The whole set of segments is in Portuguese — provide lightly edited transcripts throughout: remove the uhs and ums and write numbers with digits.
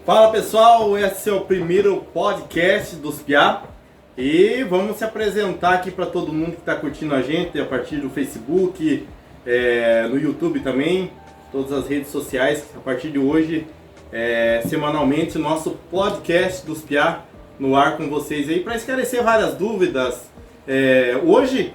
Fala pessoal, esse é o primeiro podcast dos Piá e vamos se apresentar aqui para todo mundo que está curtindo a gente a partir do Facebook, no YouTube também, todas as redes sociais. A partir de hoje, semanalmente, o nosso podcast dos Piá no ar com vocês aí para esclarecer várias dúvidas. Hoje,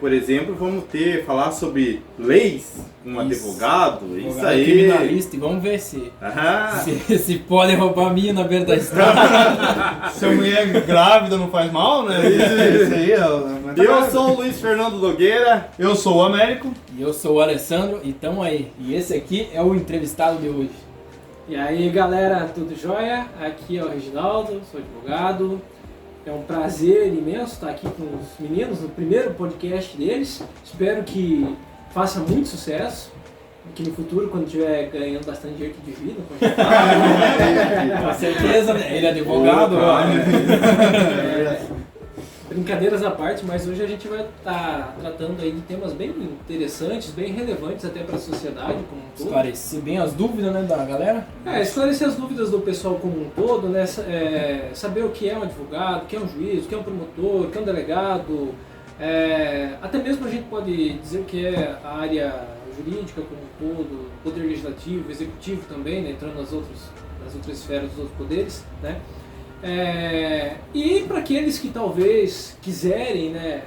por exemplo, vamos falar sobre leis, advogado, isso aí. Criminalista, e vamos ver se pode roubar minha na beira da estrada. Se a mulher grávida não faz mal, né? Isso aí, Eu sou o Luiz Fernando Nogueira. Eu sou o Américo. E eu sou o Alessandro, e tamo aí. E esse aqui é o entrevistado de hoje. E aí galera, tudo jóia? Aqui é o Reginaldo, sou advogado. É um prazer imenso estar aqui com os meninos no primeiro podcast deles. Espero que faça muito sucesso. Que no futuro, quando estiver ganhando bastante dinheiro de vida, com certeza, né? Ele é advogado. Brincadeiras à parte, mas hoje a gente vai estar tratando aí de temas bem interessantes, bem relevantes até para a sociedade como um todo. Esclarecer bem as dúvidas, né, da galera? Esclarecer as dúvidas do pessoal como um todo, né? Saber o que é um advogado, o que é um juiz, o que é um promotor, o que é um delegado. Até mesmo a gente pode dizer o que é a área jurídica como um todo, poder legislativo, executivo também, né? Entrando nas outras esferas dos outros poderes, né? E para aqueles que talvez quiserem, né,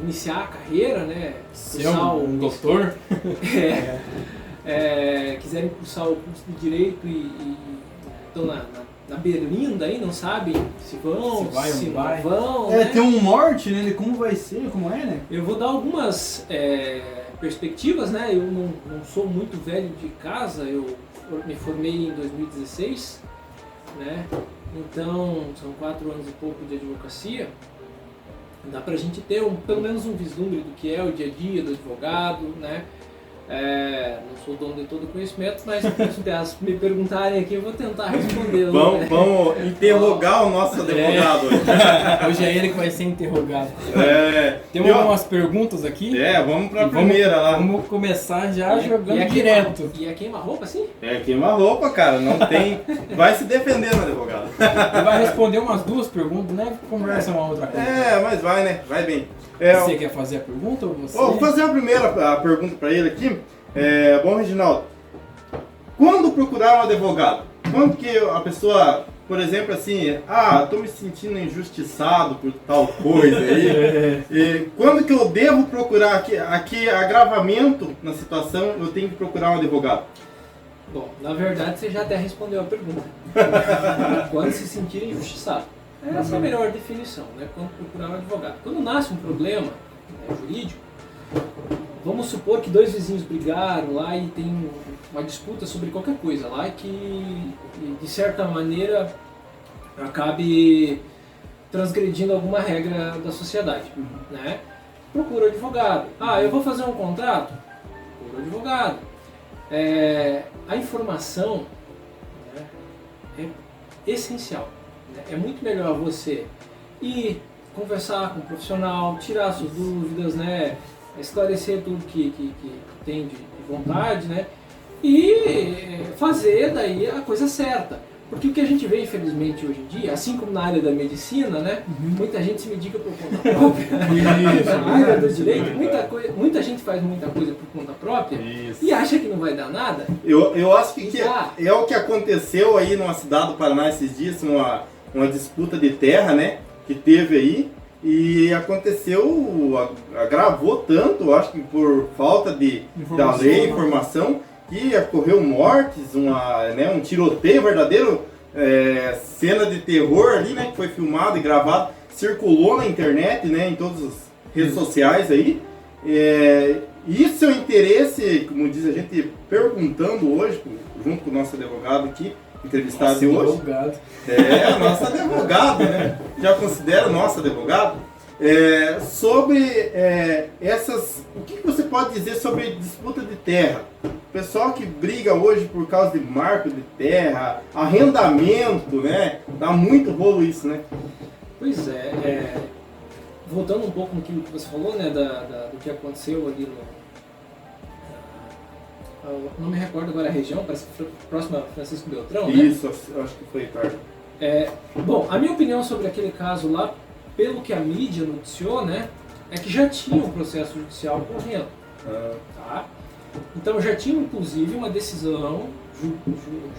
iniciar a carreira, né, ser um doutor, quiserem cursar o curso de Direito e estão na berlinda aí, não sabem se vão, se não vão. Né? Tem um norte, né, de como vai ser, como é, né? Eu vou dar algumas perspectivas, né, eu não sou muito velho de casa, eu me formei em 2016, né. Então, são 4 anos e pouco de advocacia, dá pra gente ter pelo menos um vislumbre do que é o dia a dia do advogado, né? Não sou dono de todo o conhecimento, mas se me perguntarem aqui eu vou tentar responder. Vamos interrogar o nosso advogado hoje. Hoje é ele que vai ser interrogado. Temos algumas perguntas aqui. Vamos pra primeira lá. Vamos começar já jogando direto. E é queima-roupa, assim? Queima-roupa, cara. Não tem... Vai se defendendo, advogado. Ele vai responder umas 2 perguntas, né? Conversa uma outra coisa. Mas vai, né? Vai bem. Você quer fazer a pergunta ou você? Vou fazer a primeira pergunta para ele aqui. Bom, Reginaldo, quando procurar um advogado? Quando que a pessoa, por exemplo, assim, estou me sentindo injustiçado por tal coisa aí. Quando que eu devo procurar aqui agravamento na situação, eu tenho que procurar um advogado? Bom, na verdade você já até respondeu a pergunta. Quando se sentir injustiçado. Essa é a melhor definição, né? Quando procurar um advogado. Quando nasce um problema jurídico, vamos supor que 2 vizinhos brigaram lá e tem uma disputa sobre qualquer coisa lá que, de certa maneira, acabe transgredindo alguma regra da sociedade, né? Procura o advogado. Eu vou fazer um contrato? Procura o advogado. A informação, né, é essencial. É muito melhor você ir conversar com um profissional, tirar suas dúvidas, né, esclarecer tudo que tem de vontade, né, e fazer daí a coisa certa. Porque o que a gente vê, infelizmente, hoje em dia, assim como na área da medicina, né, muita gente se medica por conta própria. Na área do direito, muita gente faz muita coisa por conta própria e acha que não vai dar nada. Eu acho que é o que aconteceu aí numa cidade do Paraná esses dias, uma disputa de terra, né, que teve aí, e aconteceu, agravou tanto, acho que por falta da lei, informação, que ocorreu mortes, um tiroteio verdadeiro, cena de terror ali, né, que foi filmado e gravado, circulou na internet, né, em todas as redes sociais aí. Isso é o interesse, como diz a gente, perguntando hoje, junto com o nosso advogado aqui, entrevistado de hoje. Nosso advogado, né? Já considero nosso advogado. Sobre o que você pode dizer sobre disputa de terra? O pessoal que briga hoje por causa de marco de terra, arrendamento, né? Dá muito rolo isso, né? Pois voltando um pouco no que você falou, né? Do que aconteceu ali eu não me recordo agora a região, parece que próxima a Francisco Beltrão, né? Isso, eu acho que foi, Ricardo. Bom, a minha opinião sobre aquele caso lá, pelo que a mídia noticiou, né, é que já tinha um processo judicial correndo. Tá? Então já tinha inclusive uma decisão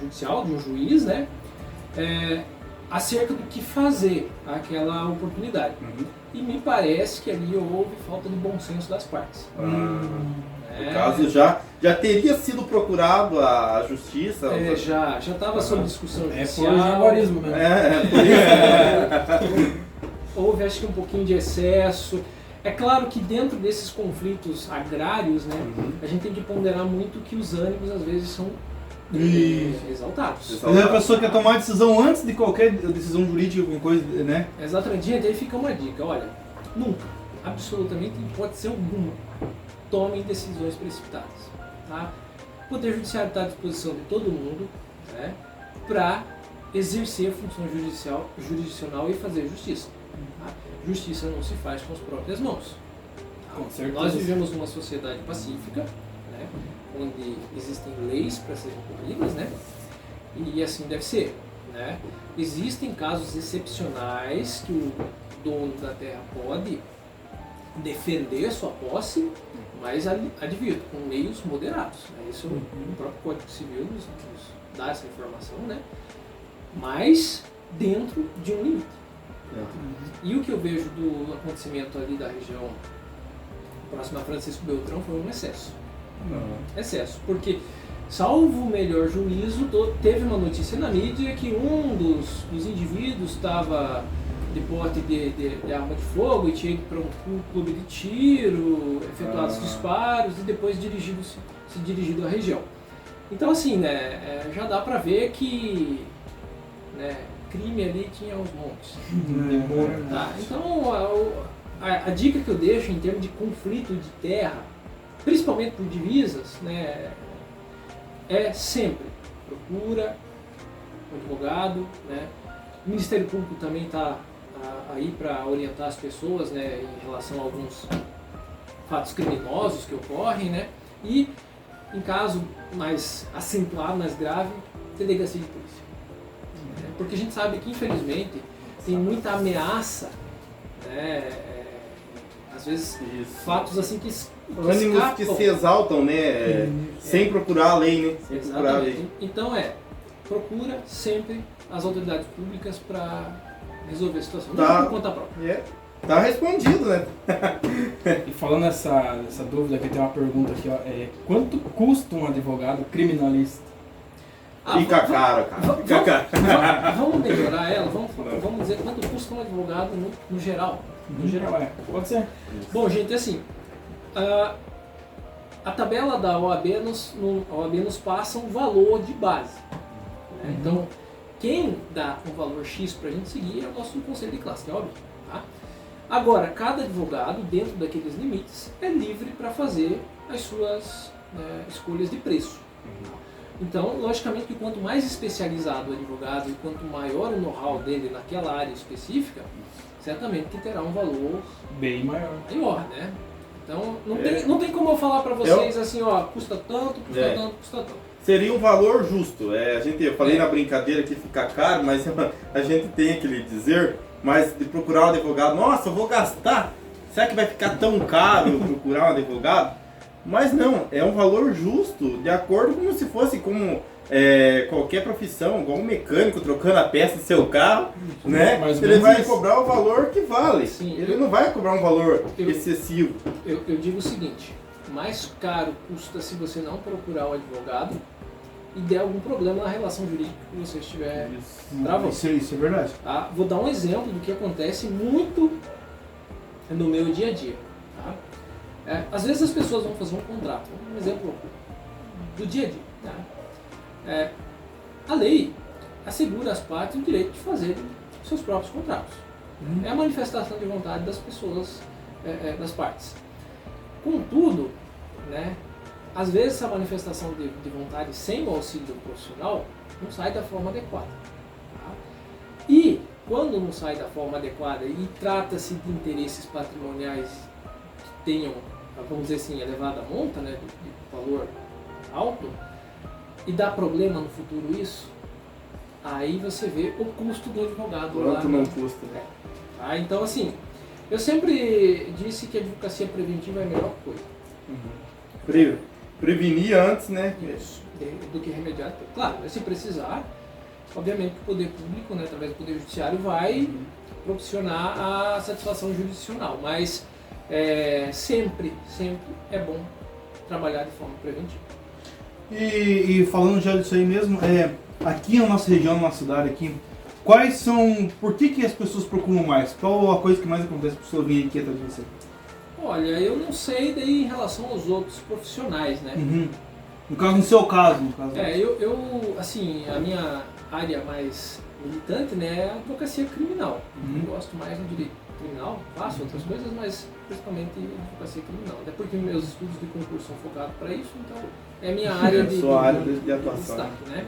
judicial de um juiz, né, acerca do que fazer aquela oportunidade. E me parece que ali houve falta de bom senso das partes. No caso, já teria sido procurado a justiça? Já estava sob discussão judicial. Por jaguarismo mesmo. Houve, acho que, um pouquinho de excesso. É claro que dentro desses conflitos agrários, né, a gente tem que ponderar muito que os ânimos, às vezes, são exaltados. Mas a pessoa quer tomar decisão antes de qualquer decisão jurídica, alguma coisa, né? Exatamente. Gente, aí fica uma dica. Olha, nunca, absolutamente, pode ser alguma, tomem decisões precipitadas. Tá? O Poder Judiciário está à disposição de todo mundo, né, para exercer a função jurisdicional e fazer justiça. Tá? Justiça não se faz com as próprias mãos. Tá? Com certeza. Nós vivemos numa sociedade pacífica, né, onde existem leis para serem cumpridas, né, e assim deve ser. Né? Existem casos excepcionais que o dono da terra pode defender sua posse, mas advirto, com meios moderados. Né? Isso o próprio Código Civil nos dá essa informação, né? Mas dentro de um limite. E o que eu vejo do acontecimento ali da região próxima a Francisco Beltrão foi um excesso. Excesso, porque, salvo o melhor juízo, teve uma notícia na mídia que um dos indivíduos estava de porte de arma de fogo e tinha ido para um clube de tiro, efetuado os disparos e depois se dirigido à região. Então, assim, né, já dá para ver que, né, crime ali tinha aos montes. Tá? Então, a dica que eu deixo em termos de conflito de terra, principalmente por divisas, né, é sempre procura um advogado, né? O Ministério Público também está aí para orientar as pessoas, né, em relação a alguns fatos criminosos que ocorrem, né? E em caso mais acentuado, mais grave, delegacia de polícia. Porque a gente sabe que, infelizmente, tem muita ameaça, né? Às vezes fatos assim que ânimos escapam. que se exaltam, né? Sem procurar a lei, né? Sem procurar a lei. Exatamente. Então procura sempre as autoridades públicas para resolver a situação. Não por conta própria. Tá respondido, né? E falando nessa dúvida, aqui tem uma pergunta aqui, ó. Quanto custa um advogado criminalista? Fica caro, cara. Fica caro. Vamos melhorar ela, vamos dizer quanto custa um advogado no geral. No geral, pode ser. Bom, gente, assim, a tabela da OAB nos passa um valor de base. Né? Então, quem dá um valor X para a gente seguir é o nosso conselho de classe, que é óbvio. Tá? Agora, cada advogado, dentro daqueles limites, é livre para fazer as suas escolhas de preço. Então, logicamente que quanto mais especializado o advogado e quanto maior o know-how dele naquela área específica, certamente que terá um valor bem maior, né? Então, não tem como eu falar para vocês assim, ó, custa tanto, custa tanto, custa tanto. Seria um valor justo. Eu falei na brincadeira que fica caro, mas a gente tem aquele dizer, mas de procurar um advogado, nossa, eu vou gastar, será que vai ficar tão caro procurar um advogado? Mas não, é um valor justo, de acordo como se fosse como qualquer profissão, igual um mecânico trocando a peça do seu carro, né? Ele vai cobrar o valor que vale. Sim, ele não vai cobrar um valor excessivo. Eu digo o seguinte, mais caro custa se você não procurar um advogado e der algum problema na relação jurídica que você estiver travando. Isso é verdade. Tá? Vou dar um exemplo do que acontece muito no meu dia a dia. Tá? Às vezes as pessoas vão fazer um contrato, um exemplo do dia a dia. Tá? A lei assegura às partes o direito de fazer seus próprios contratos. É a manifestação de vontade das pessoas, das partes. Contudo, né, às vezes essa manifestação de vontade sem o auxílio do profissional não sai da forma adequada. Tá? E quando não sai da forma adequada e trata-se de interesses patrimoniais que tenham, vamos dizer assim, elevada monta, né, de valor alto e dá problema no futuro isso, aí você vê o custo do advogado lá. Quanto não custa, né? Tá? Então, assim, eu sempre disse que a advocacia preventiva é a melhor coisa. Prevenir antes, né? Isso, do que remediar. Claro, se precisar, obviamente o poder público, né, através do poder judiciário, vai propiciar a satisfação jurisdicional, mas sempre é bom trabalhar de forma preventiva. E falando já disso aí mesmo, aqui na nossa região, na nossa cidade aqui, quais são, por que as pessoas procuram mais? Qual a coisa que mais acontece para a pessoa vir aqui atrás de você? Olha, eu não sei daí em relação aos outros profissionais, né? No caso, no seu caso, eu assim, a minha área mais militante, né, é a advocacia criminal. Eu gosto mais do direito criminal, faço outras coisas, mas principalmente advocacia criminal. Até porque meus estudos de concurso são focados para isso, então é minha área de atuação. destaque, né?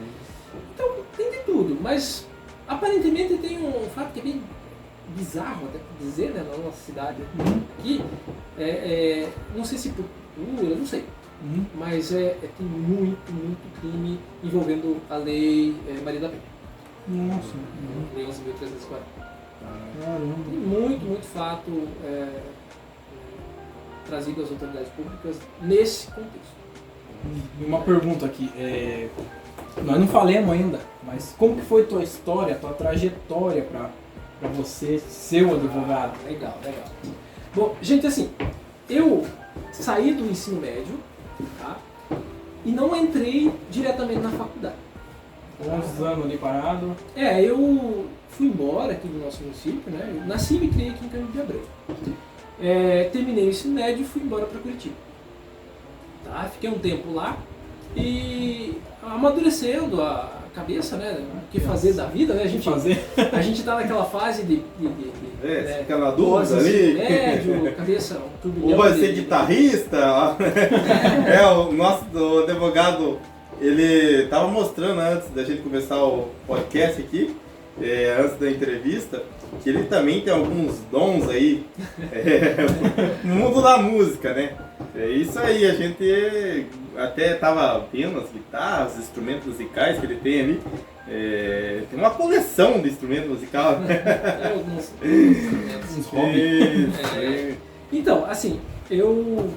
Então tem de tudo, mas aparentemente tem um fato que é bem bizarro até por dizer, né, na nossa cidade aqui, não sei se por cultura, não sei, mas tem muito crime envolvendo a lei Maria da Penha. Nossa. Lei 11.340. Caramba. Tem muito fato trazido às autoridades públicas nesse contexto. E uma pergunta aqui, nós não falamos ainda, mas como que foi tua história, tua trajetória para você ser um advogado? Legal. Bom, gente, assim, eu saí do ensino médio, tá? E não entrei diretamente na faculdade. 11 anos ali parado. Eu fui embora aqui do nosso município, né? Eu nasci e me criei aqui em Caminho de Abreu. Terminei o ensino médio e fui embora para Curitiba. Tá? Fiquei um tempo lá e amadurecendo a cabeça, né? O que fazer da vida, né? A gente tá naquela fase de fica na dúvida ali. Médio, cabeça, um turbilhão. Ou vai ser guitarrista. O nosso advogado, ele tava mostrando antes da gente começar o podcast aqui, antes da entrevista, que ele também tem alguns dons aí no mundo da música, né? É isso aí, a gente até tava vendo as guitarras, os instrumentos musicais que ele tem ali. Tem uma coleção de instrumentos musicais. Alguns instrumentos. Então, assim, eu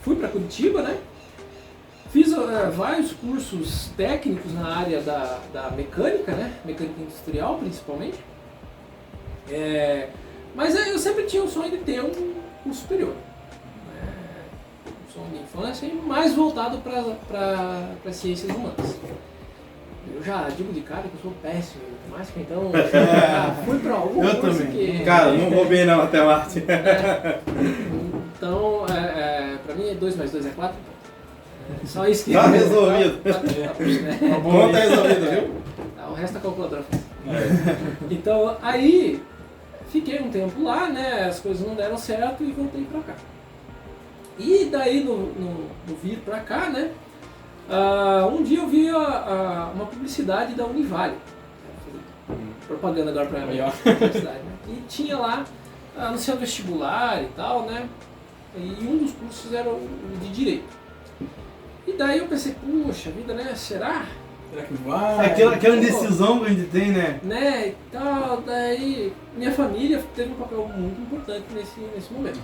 fui para Curitiba, né? Fiz vários cursos técnicos na área da mecânica, né? Mecânica industrial, principalmente. Mas eu sempre tinha o sonho de ter um curso superior. Um sonho de infância, mais voltado para as ciências humanas. Eu já digo de cara que eu sou péssimo em matemática, então fui para algum curso também. Que... Cara, não vou bem na matemática. Então, para mim, 2 mais 2 é 4. Só isso que... Tá resolvido. Tá Conta resolvido, viu? O resto é calculadora. Então, aí, fiquei um tempo lá, né? As coisas não deram certo e voltei pra cá. E daí, no vir pra cá, né? Um dia eu vi uma publicidade da Univale. Propaganda agora pra mim. Publicidade, né? E tinha lá, anunciando vestibular e tal, né? E um dos cursos era o de Direito. E daí eu pensei, puxa vida, né? Será? Será que vai? Aquela indecisão que a gente tem, né? Né, e tal, daí minha família teve um papel muito importante nesse momento.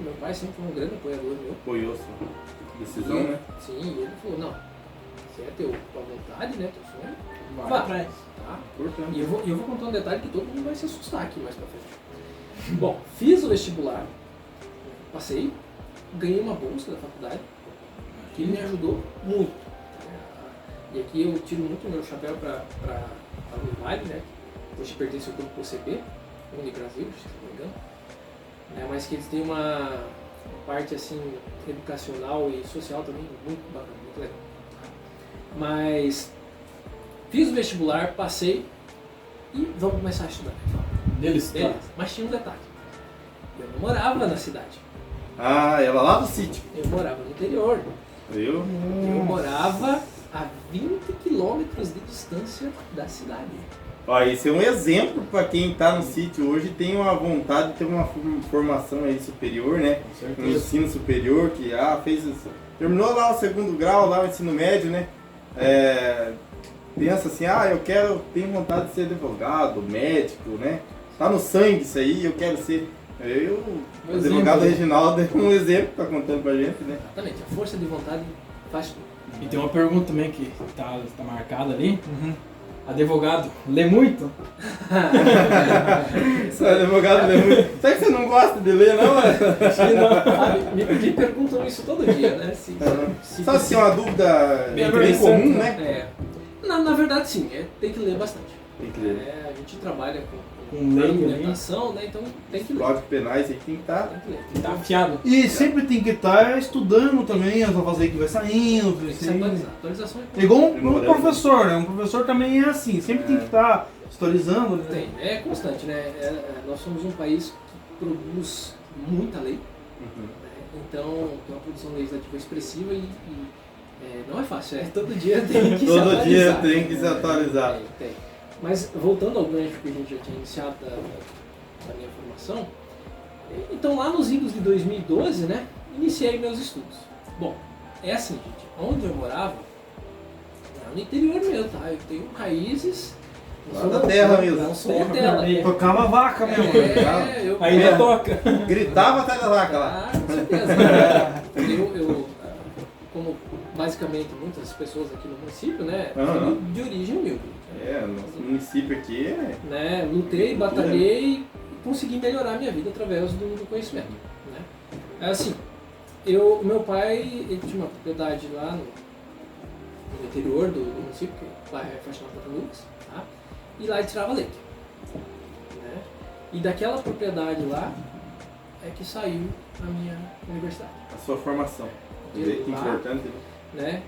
Meu pai sempre foi um grande apoiador meu. Apoiou sua decisão, né? Sim, e ele falou, não, se é tua vontade, né, teu sonho, Vai atrás. Tá? Importante. E eu vou contar um detalhe que todo mundo vai se assustar aqui mais pra frente. Bom, fiz o vestibular, passei, ganhei uma bolsa da faculdade, que me ajudou muito. E aqui eu tiro muito meu chapéu para a Univale, né? Hoje pertence ao grupo OCP, Unibrasil, se não me engano. Mas que eles têm uma parte assim, educacional e social também muito bacana, muito legal. Mas fiz o vestibular, passei e vamos começar a estudar. Beleza. Mas tinha um detalhe. Eu não morava na cidade. Ela lá do sítio. Eu morava no interior. Viu? Eu morava a 20 quilômetros de distância da cidade. Ó, esse é um exemplo para quem está no sítio hoje e tem uma vontade de ter uma formação aí superior, né? Um ensino superior, que fez terminou lá o segundo grau, lá o ensino médio, né? Pensa assim, tenho vontade de ser advogado, médico, né? Tá no sangue isso aí, eu quero ser. O advogado Reginaldo é um exemplo que tá contando pra gente, né? Exatamente, a força de vontade faz tudo. E tem uma pergunta também que tá marcada ali. Advogado, lê muito? Advogado lê muito. Será que você não gosta de ler, não? Me perguntam isso todo dia, né? Só se é uma dúvida bem comum, né? Na verdade, sim, tem que ler bastante. Tem que ler. A gente trabalha com lei, argumentação, né? Então tem que ler. Códigos penais aí tem que estar. Tem que ler. Tem que estar afiado. E sempre tem que estar estudando também, as alfas aí que vai saindo. Tem que se atualizar. Atualização É igual um professor, né? Um professor também é assim, sempre tem que estar atualizando. Né? É constante, né? Nós somos um país que produz muita lei. Então, tem uma produção legislativa expressiva e não é fácil, todo dia tem que se atualizar. Todo dia tem que se atualizar. Tem. Mas, voltando ao gancho que a gente já tinha iniciado da minha formação, então lá nos idos de 2012, né, iniciei meus estudos. Bom, é assim, gente, onde eu morava, era no interior mesmo, tá? Eu tenho raízes... Lá da terra mesmo. Não sou Nutella. Tocava vaca mesmo. Eu Ainda toca. Gritava até da vaca lá. com certeza. Eu, como basicamente muitas pessoas aqui no município, né, filho de origem humilde. Nosso município aqui né, lutei, batalhei e consegui melhorar minha vida através do conhecimento. Né? É assim, meu pai ele tinha uma propriedade lá no interior do município, que o pai é faxinador de Lucas, tá? E lá ele tirava leite. Né? E daquela propriedade lá é que saiu a minha universidade. a sua formação. De Que lá, importante. né?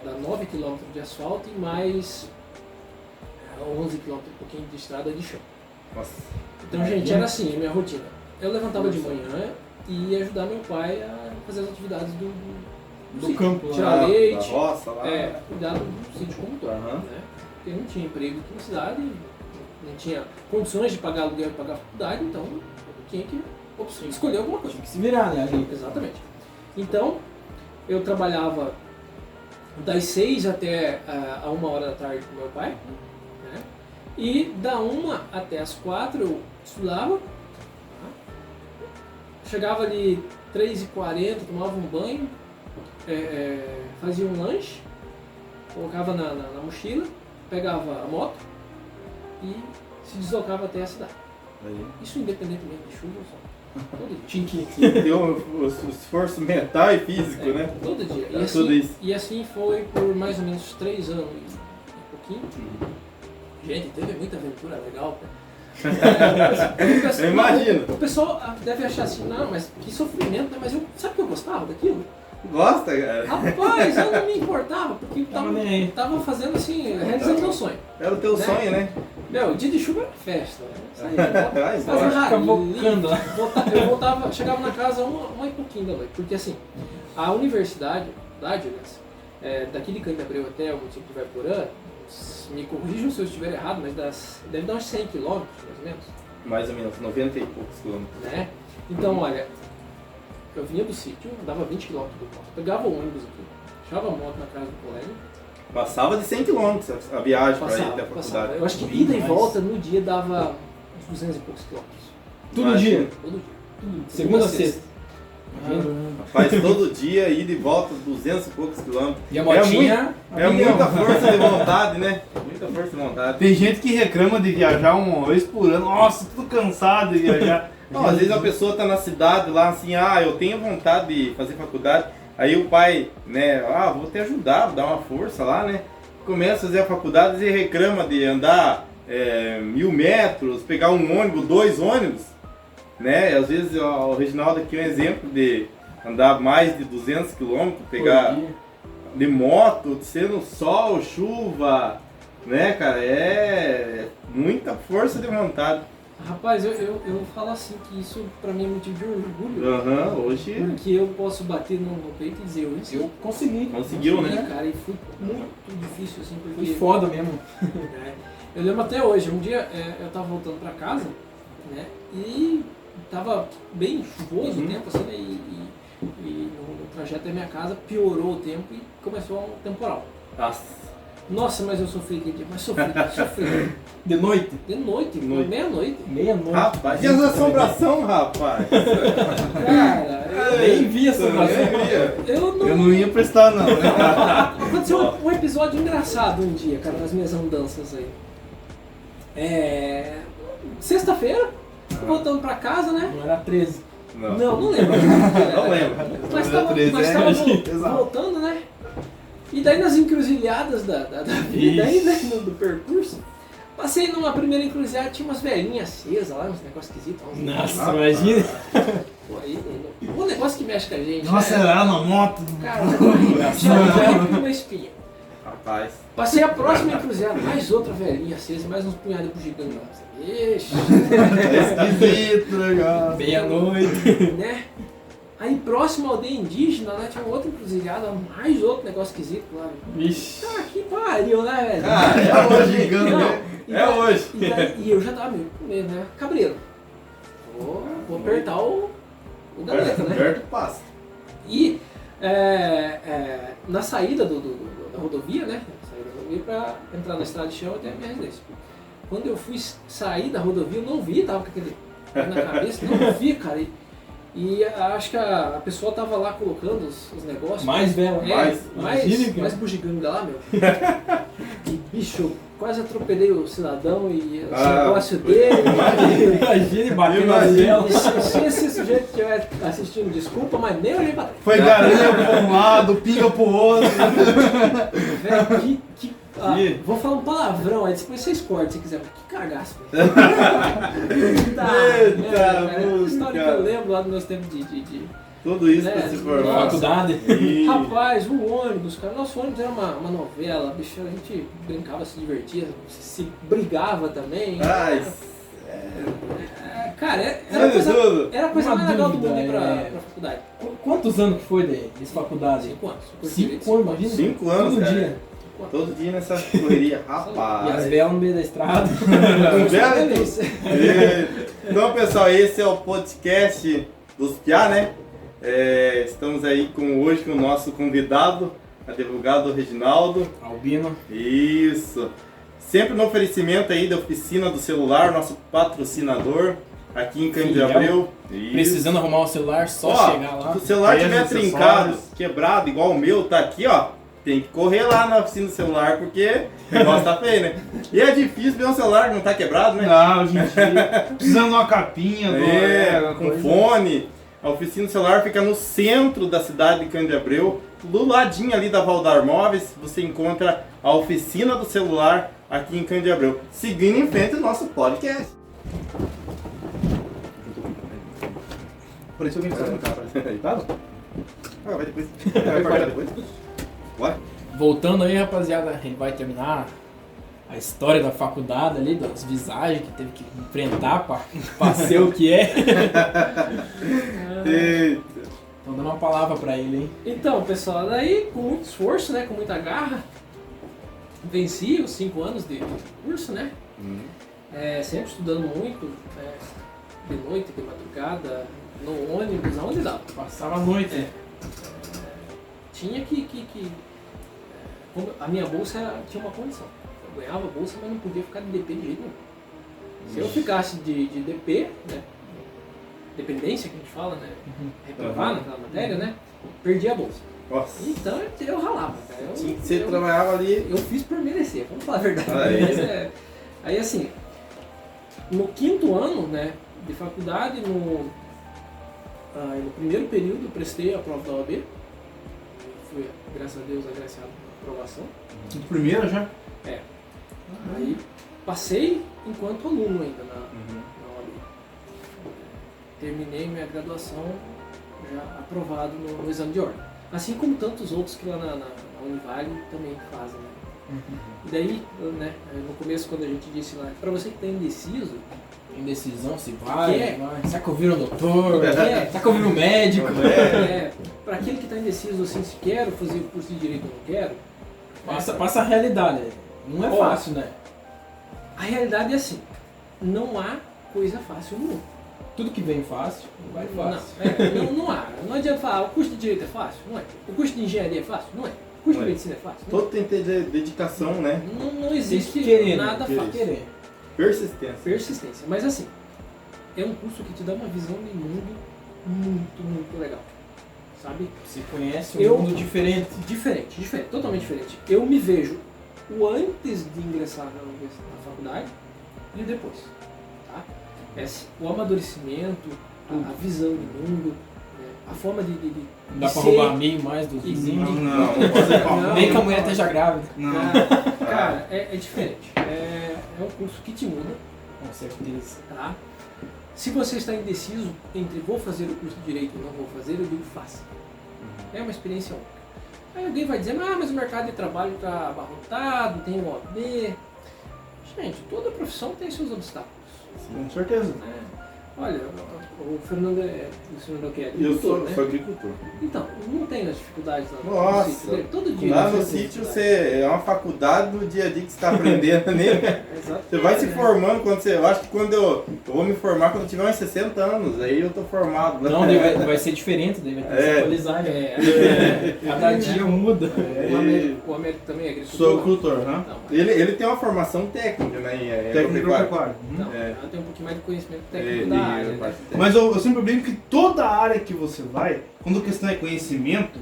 Dá 9 km de asfalto e mais 11 km um pouquinho de estrada de chão. Nossa. Então, gente, era assim a minha rotina. Eu levantava de manhã e ia ajudar meu pai a fazer as atividades do sítio. campo lá. Tirar leite, Da roça lá. cuidar do sítio como um todo. Né? Porque não tinha emprego aqui na cidade, não tinha condições de pagar aluguel e pagar faculdade, então eu tinha que escolher alguma coisa. Tinha que se virar, né? Ali. Exatamente. Então, eu trabalhava das 6 até a 1h da tarde com meu pai, né? E da 1 até as 4 eu estudava, tá? Chegava ali 3h40, tomava um banho, fazia um lanche, colocava na mochila, pegava a moto e se deslocava até a cidade. Isso independentemente de chuva ou sol. Todo dia. Tinha que Ter o esforço mental e físico, né? Todo dia. Tudo isso. E assim foi por mais ou menos 3 anos e pouquinho. Gente, teve muita aventura legal. Eu imagino. O pessoal deve achar assim, não, mas que sofrimento, né? Mas sabe que eu gostava daquilo? Gosta, cara? Rapaz, eu não me importava, porque tava fazendo assim, realizando meu sonho. Era o teu sonho, né? Meu, dia de chuva era festa, né? Vai Fazia embora. Cavocando lá. eu voltava, chegava na casa uma e pouquinho da noite, porque assim, a universidade, daqui de Candeabreu até o município de Vaiporã, me corrijam se eu estiver errado, mas deve dar uns 100 quilômetros, mais ou menos. Mais ou menos, 90 e poucos quilômetros. Né? Então, olha, eu vinha do sítio, dava 20 quilômetros do ponto, pegava o ônibus aqui, deixava a moto na casa do colégio. Passava de 100 quilômetros a viagem para ir até a faculdade. Eu acho que ida e volta no dia dava uns 200 e poucos quilômetros. Todo dia. Todo dia. Segunda a sexta. Faz todo dia, ida e volta, 200 e poucos quilômetros. E a motinha? Muita força de vontade, né? Muita força de vontade. Tem gente que reclama de viajar uma vez por ano. Nossa, tudo cansado de viajar. Não, às vezes a pessoa tá na cidade lá assim, eu tenho vontade de fazer faculdade. Aí o pai, né, vou te ajudar, vou dar uma força lá, né? Começa a fazer a faculdade e reclama de andar 1000 metros, pegar um ônibus, 2 ônibus, né? E às vezes o Reginaldo aqui é um exemplo de andar mais de 200 quilômetros, pegar de moto, sendo sol, chuva, né, cara? É muita força de vontade. Rapaz, eu falo assim que isso pra mim é motivo de orgulho. Hoje porque eu posso bater no peito e dizer, eu consegui. Conseguiu, né? Cara, e foi muito difícil assim, porque... Foi foda mesmo. Eu lembro até hoje, um dia eu tava voltando pra casa, né, e tava bem chuvoso o tempo, assim, né, e trajeto da minha casa, piorou o tempo e começou um temporal. Nossa, mas eu sofri aquele dia, mas sofri. De noite? De noite, Noite. meia-noite. Meia-noite. Rapaz, e as assombração, rapaz? Cara, Eu nem vi essa assombração. Eu não ia prestar, não, né? Aconteceu um episódio engraçado um dia, cara, nas minhas andanças aí. Sexta-feira, voltando pra casa, né? Não era 13. Não lembro. Não lembro. Nós Era estávamos 13, exato. voltando, né? E daí nas encruzilhadas da vida, aí, né, do percurso, passei numa primeira encruzilhada, tinha umas velhinhas acesas lá, uns negócios esquisitos. Nossa, imagina. Pô, aí, um negócio que mexe com a gente. Nossa, né? era na moto. Cara, já arrepio uma espinha. Rapaz. Passei a próxima encruzilhada, mais outra velhinha acesa, mais uns punhados bugigantes lá. Ixi, Esquisito, legal. Meia-noite. né? Aí próximo à aldeia indígena, né, tinha outra encruzilhada, mais outro negócio esquisito lá. Vixe. Ah, que pariu, né, velho? É hoje, gigante, Não, né? É hoje. E eu já tava meio com medo, né? Cabreiro. Vou apertar o galeta, né? Perto passa. E na saída da rodovia, né? Saída da rodovia pra entrar na estrada de chão até a minha residência. Quando eu fui sair da rodovia, eu não vi, tava com aquele pé na cabeça, não vi, cara. E acho que a pessoa tava lá colocando os negócios. Mais vela. Mais bugiganga lá, meu. E, bicho, quase atropelei o cidadão e o negócio dele. Imagina bater na Imagina. vela. Se esse sujeito estiver assistindo, desculpa, mas nem olhei pra trás. Foi galinha pra um lado, pinga pro outro. Velho, Ih. vou falar um palavrão aí, depois vocês cortam se quiser. Mas que cagaço, Eita, cara, história que cara. eu lembro lá dos meus tempos de Tudo isso Né? pra se formar. Nossa. Faculdade. E- Rapaz, o ônibus, cara. Nosso ônibus era uma novela, bicho, a gente brincava, se divertia, se brigava também. Ai, Cara, era a coisa Uma mais legal do dúvida, mundo ir pra é- faculdade. Quantos anos que foi de faculdade? 5 anos. 5 anos, imagina. 5 anos, Todo cara. dia. todo dia nessa correria. E as Rapaz. velas no meio da estrada. Bela Delícia. Então, pessoal, esse é o podcast dos Piá, né? Estamos aí hoje com o nosso convidado, advogado Reginaldo. Albino. Isso. Sempre no oferecimento aí da oficina do celular, nosso patrocinador aqui em Cândido Fiel. Abreu. Isso. Precisando arrumar o celular, só Ó, chegar lá. se o celular Pesos, tiver acessórios. trincado, quebrado, igual o meu, tá aqui, ó. Tem que correr lá na oficina do celular, porque o negócio tá feio, né? E é difícil ver um celular que não tá quebrado, né? Não, hoje em dia, precisando de uma capinha, Com fone. A oficina do celular fica no centro da cidade de Cândido Abreu, do ladinho ali da Valdar Móveis, você encontra a oficina do celular aqui em Cândido Abreu. Seguindo em frente o nosso podcast. Pareceu alguém que no carro. Deitado? Vai depois. Vai cortar depois. Bora. Voltando aí, rapaziada, a gente vai terminar a história da faculdade ali, das visagens que teve que enfrentar pra ser o que é. Eita. Então dando uma palavra pra ele, hein? Então, pessoal, daí com muito esforço, né, com muita garra, venci os 5 anos de curso, né? Sempre estudando muito, de noite, de madrugada, no ônibus, aonde dava. Passava a noite. Tinha como a minha bolsa tinha uma condição. Eu ganhava a bolsa, mas não podia ficar de DP de jeito nenhum. Se eu ficasse de DP, né, dependência que a gente fala, né, reprovar naquela matéria, né, perdi a bolsa. Nossa. Então eu ralava, cara. Você trabalhava ali. Eu fiz por merecer, vamos falar a verdade. Aí. Mas, aí assim, no 5º ano, né, de faculdade, no primeiro período eu prestei a prova da OAB. Fui, graças a Deus, agraciado com a aprovação. De primeira já? Aí passei enquanto aluno ainda na OAB. Terminei minha graduação já aprovado no exame de ordem. Assim como tantos outros que lá na Univale também fazem, né? E daí, né, no começo quando a gente disse lá, para você que está indeciso, Indecisão, se vai, É. vai. Será que eu viro um doutor? É. Será que eu viro um médico? para aquele que está indeciso assim, se quero fazer o curso de Direito ou não quero, Passa a realidade. Não é Ó. fácil, né? a realidade é assim, não há coisa fácil no mundo. tudo que vem fácil, vai fácil. Não adianta falar, o curso de Direito é fácil? Não é. O curso de Engenharia é fácil? Não é. O curso de Medicina é fácil? Não é. Todo tem que ter dedicação, né? Não existe nada fácil. Querer. Persistência. Mas assim, é um curso que te dá uma visão de mundo muito, muito legal. Sabe? Você conhece um mundo diferente. Diferente, totalmente diferente. Eu me vejo o antes de ingressar na faculdade e o depois. Tá? O amadurecimento, a visão de mundo, né? A forma de não dá pra roubar meio mais dos vizinhos. Não pode falar. Nem que a mulher esteja grávida. Não. Cara, é diferente. É um curso que te muda. Com certeza. Tá? Se você está indeciso entre vou fazer o curso de Direito ou não vou fazer, eu digo faça. É uma experiência única. Aí alguém vai dizer, mas o mercado de trabalho está abarrotado, tem o OAB. Gente, toda profissão tem seus obstáculos. Com certeza. Né? Olha, o Fernando é Eu sou né? agricultor. Então, não tem as dificuldades lá no Nossa, sítio dele. Todo dia. Lá ele no tem sítio dificuldade. é uma faculdade do dia a dia que você está aprendendo, né? Exato. Você vai se né? formando quando você. Eu acho que quando eu vou me formar quando eu tiver uns 60 anos, aí eu tô formado. Né? Não, daí vai ser diferente, daí vai ter que se atualizar. Né? Cada dia muda. O Américo também é agricultor. Sou agricultor, né? Não, Ele tem uma formação técnica, né? Em Técnico agropecuária. agropecuário. não, É. ela tem um pouquinho mais de conhecimento técnico da área. Né? Mas eu sempre brinco que toda área que você vai, quando a questão é conhecimento,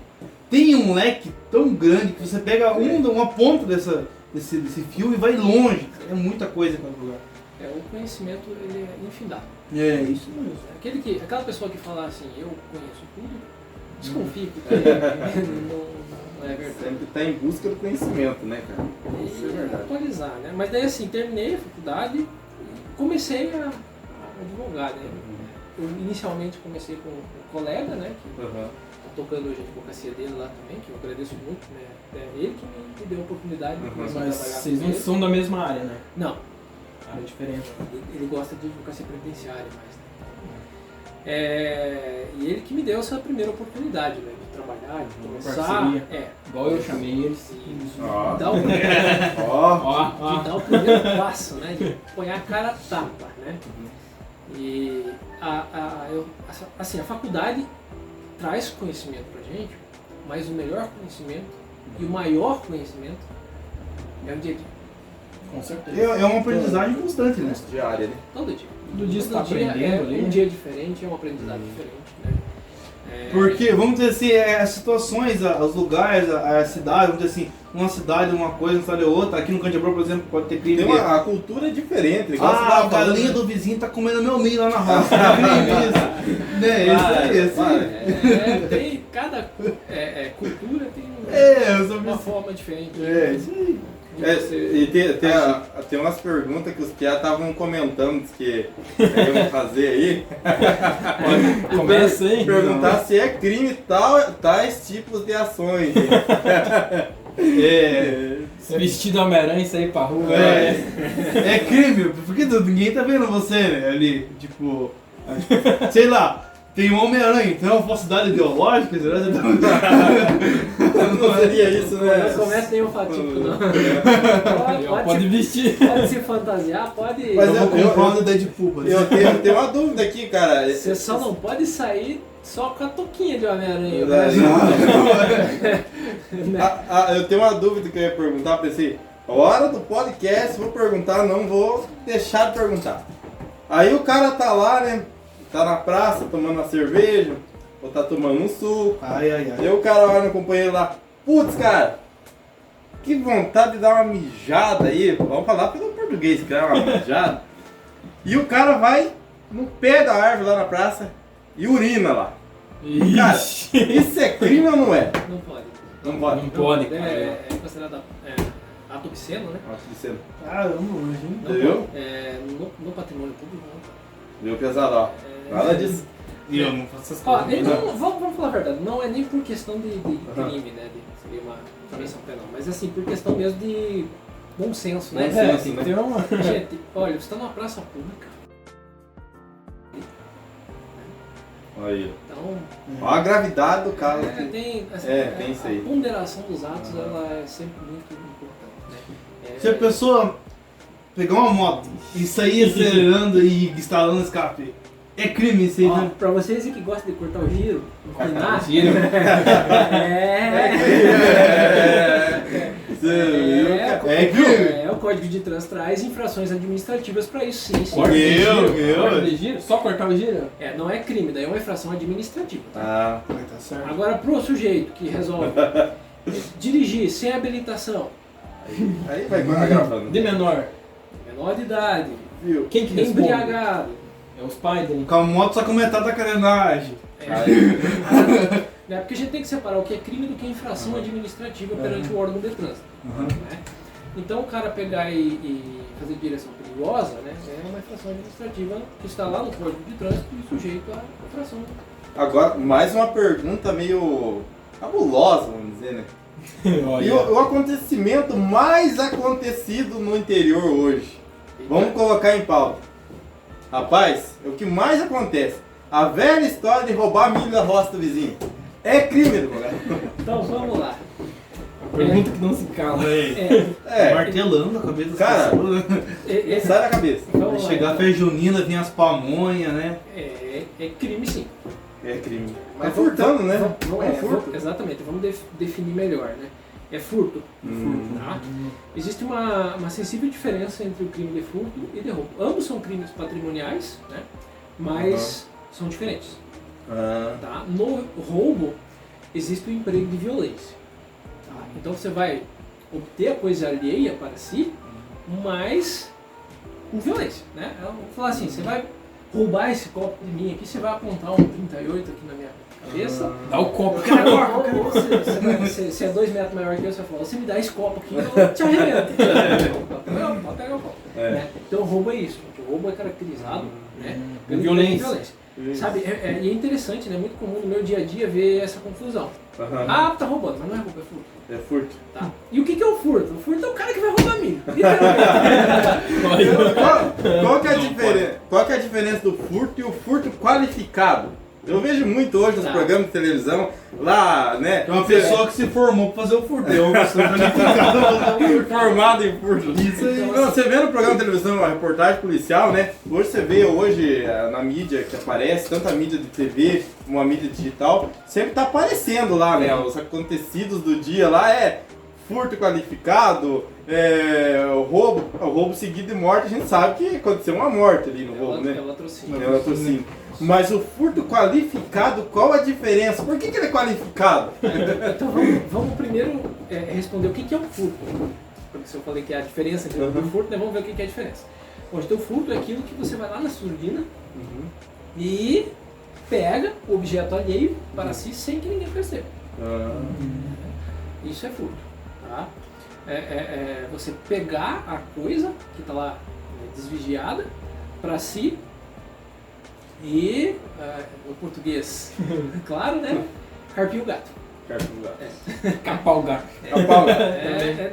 tem um leque tão grande que você pega uma ponta desse fio e vai longe. É muita coisa em cada lugar. O conhecimento ele é infindável. É, isso mesmo. Aquela pessoa que fala assim, eu conheço tudo, desconfie, porque não é verdade. Sempre está em busca do conhecimento, né, cara? Isso é E verdade. atualizar, né? Mas daí assim, terminei a faculdade e comecei a advogar, né? Eu inicialmente comecei com um colega, né? Que Uhum. tá tocando hoje a advocacia dele lá também, que eu agradeço muito, né? É ele que me deu a oportunidade de começar a Mas trabalhar vocês com não ele. são da mesma área, né? Não, Área diferente. ele gosta de advocacia penitenciária mais, né? E ele que me deu essa primeira oportunidade, né? De trabalhar, de Uma começar. parceria. Igual eu chamei eles. Ó. Dar o Ó. de dar o primeiro passo, né? De pôr a cara a tapa, né? E a faculdade traz conhecimento pra gente, mas o melhor conhecimento e o maior conhecimento é o dia a dia. Com certeza. É uma aprendizagem constante, né? Diária, né? Todo dia. Todo dia você tá Todo dia aprendendo é ali, um né? dia diferente, é uma aprendizagem diferente, né? Porque, vamos dizer assim, as situações, os lugares, a cidade, vamos dizer assim, uma cidade é uma coisa, uma cidade é outra. Aqui no Candiabro, por exemplo, pode ter crime. A cultura é diferente. Igual você A tava falando, galinha né? do vizinho tá comendo meu milho lá na roça. Crime isso. Né? Isso aí. Tem cada cultura tem Eu sou uma forma diferente. isso aí. E tem umas perguntas que os piá estavam comentando que iam fazer aí. Começa aí. Perguntar se é crime tais tipos de ações. Se vestir de Homem-Aranha e sair pra rua. É crime, porque ninguém tá vendo você, né? Ali, tipo, sei lá, tem um Homem-Aranha, então é uma falsidade ideológica, será? Não seria isso, né? Não começa nenhum fatídico, não. Pode vestir. Pode se fantasiar, pode. Mas Eu vou comprar uma Deadpool, por Eu exemplo. tenho uma dúvida aqui, cara. Você só não pode sair só com a touquinha de Homem-Aranha. Eu tenho uma dúvida que eu ia perguntar, pensei, hora do podcast, vou perguntar, não vou deixar de perguntar. Aí o cara tá lá, né? Tá na praça tomando uma cerveja, ou tá tomando um suco. Ai. Aí o cara olha no companheiro lá, putz, cara, que vontade de dar uma mijada aí. Vamos falar pelo português, que é uma mijada. E o cara vai no pé da árvore lá na praça e urina lá. Cara, isso é crime ou não é? Não pode. Não pode. Não pode, cara. É considerado ato obsceno, né? Acho que você Caramba, imagina. Não Viu? pode. No patrimônio público, não pode. Viu, pesado, ó. Nada disso. E eu não faço essas Ó, coisas. vamos falar a verdade, não é nem por questão de crime, né? Seria uma convenção penal, mas assim, por questão mesmo de bom senso, né? Bom senso, Tem né? que ter uma. Gente, olha, você está numa praça pública, Aí. então Olha a gravidade do caso. tem tem isso aí. a ponderação dos atos, ela é sempre muito importante, né? Se a pessoa pegar uma moto e sair acelerando e instalando escape, É crime isso aí, Ó, né? pra vocês que gostam de cortar o giro, empinar, Giro. o Código de Trânsito traz infrações administrativas pra isso, sim. Corte de Meu, giro? meu. Corte de giro? Só cortar o giro? Não é crime, daí é uma infração administrativa. Ah, Tá certo. Agora, pro sujeito que resolve dirigir sem habilitação, aí vai gravando. De menor. menor de idade, Viu? Quem que responde? embriagado, É os pais dele. Com a moto só com metade da carenagem. Aí, né? Porque a gente tem que separar o que é crime do que é infração administrativa perante o órgão de trânsito. Né? Então, o cara pegar e fazer direção perigosa, né, é uma infração administrativa que está lá no Código de Trânsito e sujeito à infração. agora, mais uma pergunta meio cabulosa, vamos dizer, né? E o acontecimento mais acontecido no interior hoje? Vamos colocar em pauta. Rapaz, é o que mais acontece. A velha história de roubar milho da roça do vizinho. É crime, advogado. Então, vamos lá. Pergunta que não se cala. É, Martelando a cabeça das Cara, pessoas. sai da cabeça. Vamos lá. Chegar a festa junina, vinha as pamonhas, né? É crime, sim. É crime. Mas É furtando, né? Vamos, É furto. exatamente, vamos definir melhor, né? É furto. Tá? Existe uma sensível diferença entre o crime de furto e de roubo. Ambos são crimes patrimoniais, né? Mas são diferentes. Ah, Tá? No roubo, existe o emprego de violência. Tá? Então você vai obter a coisa alheia para si, mas com violência. Né? Eu vou falar assim, você vai roubar esse copo de mim aqui, você vai apontar um 38 aqui na minha cabeça. Dá o copo. Ou você é 2 metros maior que eu, você vai falar, você me dá esse copo aqui, eu te arrebento. Não, pode pegar o copo. Né? Então o roubo é isso. O roubo é caracterizado, né, pela Violência. Sabe, e é interessante, né? Muito comum no meu dia a dia ver essa confusão. aham. Ah, tá roubando, mas não é roubo, é furto. É furto. Tá? E o que é o furto? O furto é o cara que vai roubar milho. Literalmente. Qual que é a diferença do furto e o furto qualificado? Eu vejo muito hoje nos Tá. programas de televisão, lá, né? É uma pessoa que se formou pra fazer o furto. É uma pessoa qualificada pra fazer o furto. formado em furto. Isso aí. Não, você vê no programa de televisão uma reportagem policial, né? Hoje você vê na mídia que aparece, tanto a mídia de TV como a mídia digital, sempre tá aparecendo lá, né? Os acontecidos do dia lá é furto qualificado, o roubo seguido de morte, a gente sabe que aconteceu uma morte ali no roubo, né? É latrocínio. É latrocínio. Mas o furto qualificado, qual a diferença? Por que ele é qualificado? Então vamos primeiro responder o que é o furto. Porque se eu falei que é a diferença entre o furto, né, vamos ver o que é a diferença. Bom, então o furto é aquilo que você vai lá na surdina e pega o objeto alheio para si sem que ninguém perceba. Isso é furto. Tá? Você pegar a coisa que está lá desvigiada para si e, no português, claro, né? Carpir o gato. Capar o gato.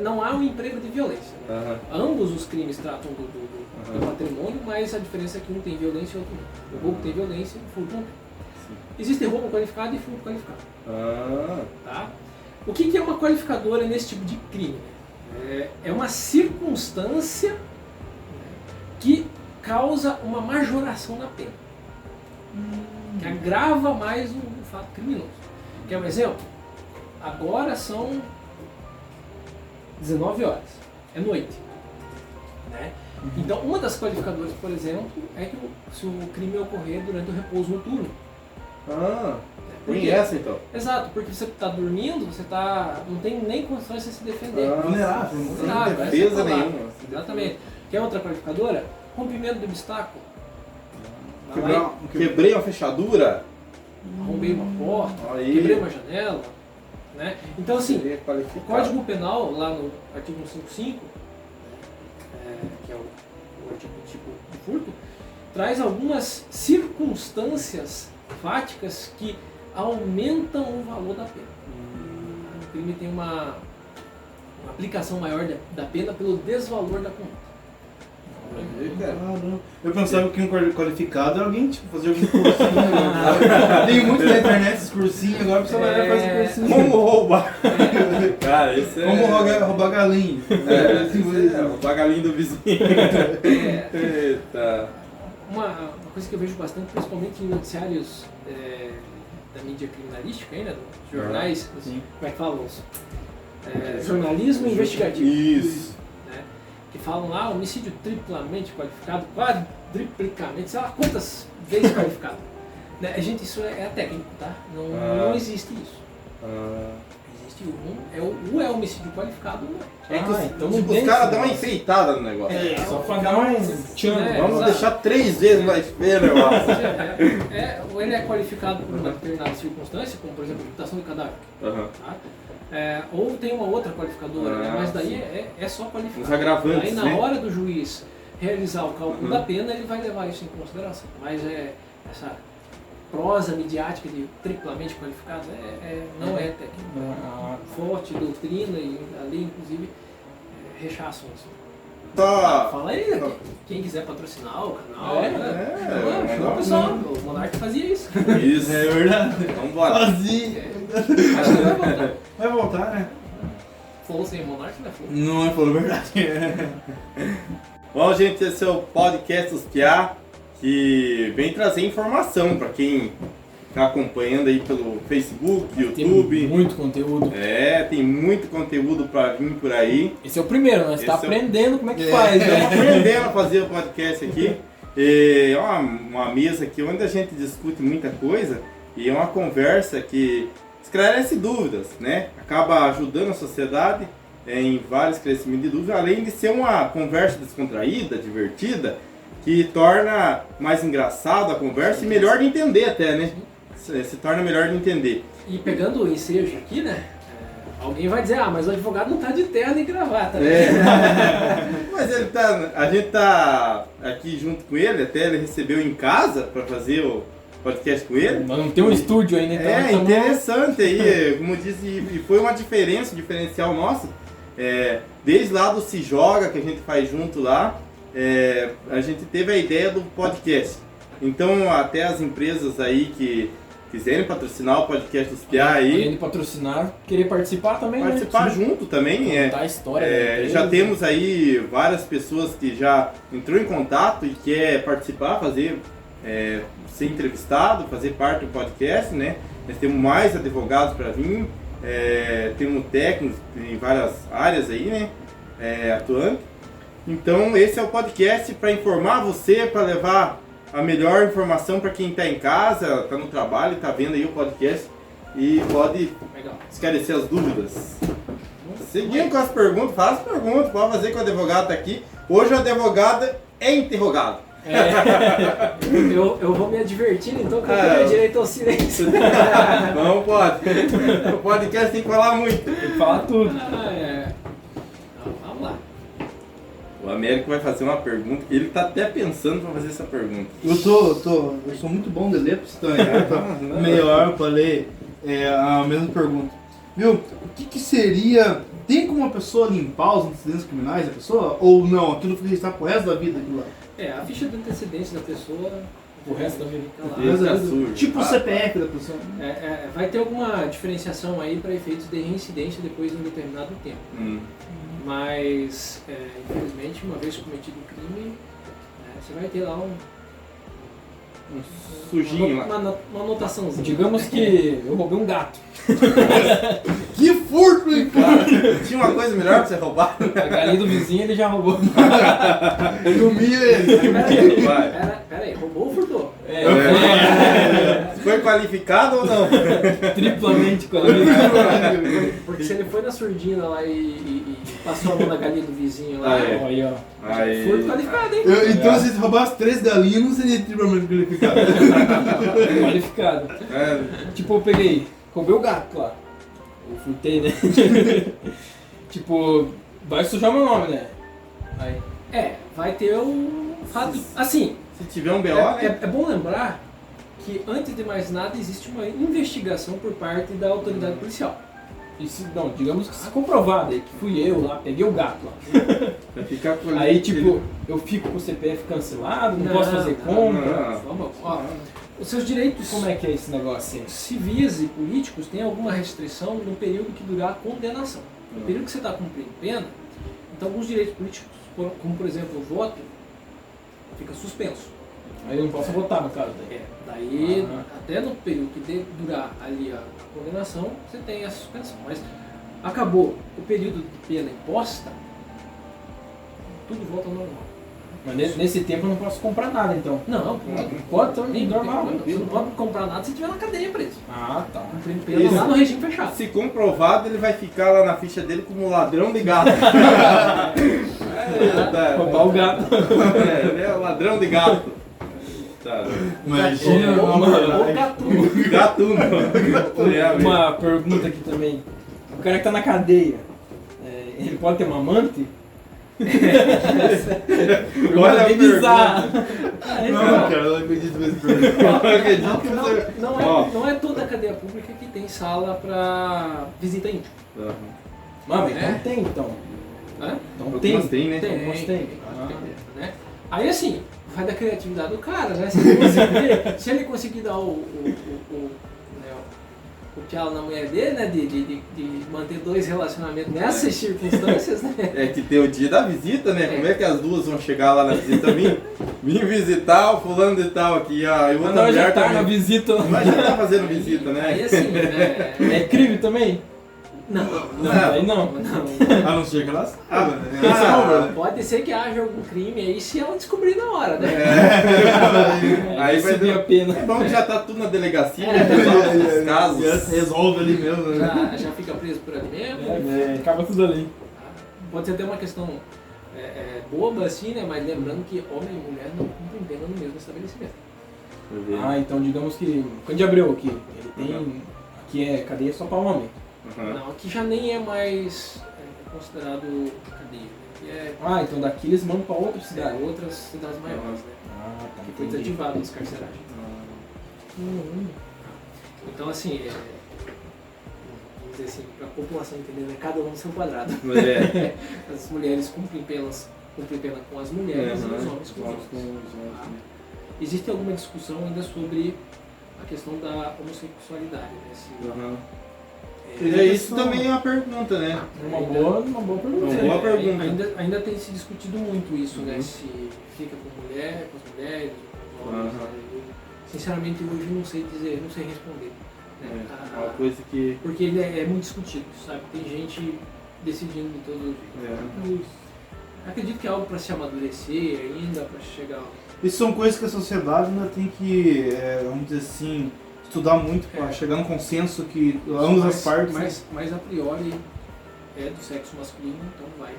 Não há um emprego de violência. Né? Ambos os crimes tratam do patrimônio, mas a diferença é que um tem violência e o outro não. O roubo tem violência e o furto não tem. Existe roubo qualificado e furto qualificado. Tá? O que é uma qualificadora nesse tipo de crime? É uma circunstância que causa uma majoração na pena, que agrava mais o fato criminoso. Quer um exemplo? Agora são 19 horas, é noite. Né? Então, uma das qualificadoras, por exemplo, é que se o crime ocorrer durante o repouso noturno. Por Tem quê? essa então. Exato, porque você está dormindo, você não tem nem condições de se defender. Vulnerável. Sem Vulnerável, essa é a defesa palavra. nenhuma. Exatamente. Quer outra qualificadora? Rompimento de obstáculo. Vai lá Quebrei uma fechadura. e arrombei uma porta, Aí. quebrei uma janela. Né? Então, assim, Seria o qualificado. Código Penal, lá no artigo 155, que é o artigo tipo de furto, traz algumas circunstâncias fáticas que aumentam o valor da pena. O crime tem uma aplicação maior da pena pelo desvalor da conduta. Caramba. Eu pensava que um qualificado era alguém, tipo, fazer algum cursinho. Né? Tem muito na internet esses cursinhos, agora precisa vai fazer cursinho. Como roubar? Cara, isso é... Como roubar galinha. Roubar galinha do vizinho. Eita. Uma coisa que eu vejo bastante, principalmente em noticiários da mídia criminalística, ainda, dos jornais, Sim. como é que falam? Jornalismo investigativo. Isso. Né? Que falam lá, homicídio triplamente qualificado, quadriplicamente, sei lá quantas vezes qualificado. Né? Gente, isso é técnico, tá? Não existe isso. Existe é homicídio qualificado, não. Então Os caras dão uma enfeitada no negócio. Só pra dar um tchan. Vamos exato. deixar 3 vezes mais feio o negócio. Ou ele é qualificado por uma determinada circunstância, como por exemplo, ocultação de cadáver. Aham. Tá? Ou tem uma outra qualificadora, né? Mas daí é só qualificado. Os agravantes, Aí na né? hora do juiz realizar o cálculo da pena, ele vai levar isso em consideração. Mas essa prosa midiática de triplamente qualificado não é técnica. Forte, doutrina e a lei, inclusive, rechaçam isso. Tá. Fala aí, né? Quem quiser patrocinar o canal. é, Pessoal, o Monark fazia isso. Isso. É verdade. Vamos embora. Fazia. Acho que vai voltar. Vai voltar, né? Falou sem Monark, né? Falou. Não é falou verdade. Bom, gente, esse é o podcast Os Piá, que vem trazer informação para quem está acompanhando aí pelo Facebook, YouTube. Tem muito conteúdo. Tem muito conteúdo para vir por aí. Esse é o primeiro, né? Você tá Esse é o- aprendendo como é que faz, Estamos né? aprendendo a fazer o podcast aqui. É uma mesa aqui onde a gente discute muita coisa e é uma conversa que esclarece dúvidas, né? Acaba ajudando a sociedade em vários crescimentos de dúvidas, além de ser uma conversa descontraída, divertida, que torna mais engraçado a conversa e melhor de entender até, né? Se torna melhor de entender. E pegando o ensejo aqui, né? Alguém vai dizer, mas o advogado não tá de terno e gravata, né? Mas a gente tá aqui junto com ele, até ele recebeu em casa para fazer o podcast com ele. Mas não tem um estúdio ainda, então. É tamo- interessante aí, como disse, e foi uma diferencial nosso. Desde lá do Se Joga, que a gente faz junto lá, a gente teve a ideia do podcast. Então até as empresas aí que quiserem patrocinar o podcast dos Piá Além aí, de patrocinar, querer participar também, participar né? junto também. Contar a história da empresa. Já temos aí várias pessoas que já entrou em contato e quer participar, ser entrevistado, fazer parte do podcast, né? Nós temos mais advogados para vir, temos técnicos em várias áreas aí, né? Atuando. Então esse é o podcast para informar você, para levar a melhor informação para quem está em casa, está no trabalho, está vendo aí o podcast e pode Legal. esclarecer as dúvidas. Seguindo com as perguntas, faz perguntas, pode fazer que o advogado está aqui. Hoje o advogado é interrogado. Eu vou me advertindo, então, que eu tenho direito ao silêncio. Não pode. O podcast tem que falar muito. Tem que falar tudo. Vamos lá. O Américo vai fazer uma pergunta, ele está até pensando para fazer essa pergunta. Eu sou muito bom de ler, pra você ter uma ideia, meia hora para ler a mesma pergunta. Viu? O que seria... Tem como uma pessoa limpar os antecedentes criminais da pessoa? Ou não? Aquilo fica registrado pro resto da vida aquilo lá? A ficha de antecedência da pessoa, O resto da vida. fica lá. Deus. Resto da fica vida. sujo. Tipo o CPF da pessoa. Vai ter alguma diferenciação aí para efeitos de reincidência depois de um determinado tempo. Mas, infelizmente, uma vez cometido o crime, você vai ter lá Sujinho lá. uma anotaçãozinha. Digamos que eu roubei um gato. Que furto, hein, cara? Tinha uma coisa melhor para você roubar? A galinha do vizinho ele já roubou. Dormia ele. Vai. Pera aí, roubou ou furtou? Foi qualificado ou não? Triplamente qualificado. Porque se ele foi na surdina lá e passou a mão na galinha do vizinho lá, Aí, ó. Aí. furto qualificado, hein? Então, se roubar as 3 galinhas, não seria triplamente qualificado. Qualificado. Tipo, eu peguei, roubei o gato lá. Eu furtei, né? Tipo, vai sujar meu nome, né? Aí. Vai ter um fato. Assim, Se tiver um BO, né? é bom lembrar que antes de mais nada existe uma investigação por parte da autoridade policial. E se, não, digamos que se comprovado aí que fui eu lá, peguei o gato lá. Vai ficar com Aí, tipo, eu fico com o CPF cancelado, não posso fazer compra. não. Ó, os seus direitos Como é que é esse negócio assim? civis e políticos têm alguma restrição no período que durar a condenação. No período que você está cumprindo pena, então alguns direitos políticos, como por exemplo o voto, fica suspenso. Aí eu não posso votar no caso daí. Daí, até no período que durar ali a condenação, você tem a suspensão. Mas acabou o período de pena imposta, tudo volta ao normal. Mas nesse tempo eu não posso comprar nada, então. Não, Pode, então, normal. Você não pode comprar nada se estiver na cadeia preso. Ah, tá. Cumprindo pena lá no regime fechado. Se comprovado, ele vai ficar lá na ficha dele como ladrão de gato. Roubar o gato. Ele é ladrão de gato. Tá. Imagina Ou gatuno. Gatuno. Uma pergunta aqui também. O cara que tá na cadeia, ele pode ter uma amante? Olha a bem bizarra. Não, cara, eu não acredito nesse programa. Não é toda a cadeia pública que tem sala para visita íntima. Mano, então tem, então. Né? Então Algumas tem, né? Tem. Né? Aí assim, vai da criatividade do cara, né? Se ele conseguir dar o pialo na mulher dele, né? De manter 2 relacionamentos nessas circunstâncias, né? É que tem o dia da visita, né? Como é que as duas vão chegar lá na visita? Vim visitar o fulano de tal aqui, ó. E outra Não, já mulher tá na também. visita. Mas já tá fazendo visita, Aí né? assim, É crime também? não. Aí não. A não ser que ela saiba, né? Pode ser que haja algum crime aí se ela descobrir na hora, né? Aí vai subir ter a pena. É bom que já tá tudo na delegacia, né? Resolve esses casos. Resolve ali mesmo, né? Já fica preso por ali mesmo. Acaba tudo ali. Pode ser até uma questão boba assim, né? Mas lembrando que homem e mulher não cumprem pena no mesmo estabelecimento. Ah, então digamos que. Quando de Abreu aqui, ele tem. Aqui é cadeia só pra homem. Não, aqui já nem é mais considerado cadeia. Aqui é Ah, então daqui eles mandam pra outra cidade. outras cidades maiores, né? Ah, tá. Que foi desativado a descarceragem. Então assim, vamos dizer assim, para a população entender, né? Cada um no seu quadrado. É. As mulheres cumprem pena com as mulheres e os homens com os homens. Existe alguma discussão ainda sobre a questão da homossexualidade, né? Isso também é uma pergunta, né? Uma boa pergunta. Uma boa pergunta. Ainda tem se discutido muito isso, né? Se fica com as mulheres, com os homens. Eu, sinceramente, hoje não sei dizer, não sei responder. Né? É uma coisa que... Porque ele é muito discutido, sabe? Tem gente decidindo de todo jeito. Acredito que é algo para se amadurecer ainda, para chegar... Isso são coisas que a sociedade ainda tem que, vamos dizer assim, estudar muito para chegar num consenso que ambas as partes... Mas a priori é do sexo masculino, então vai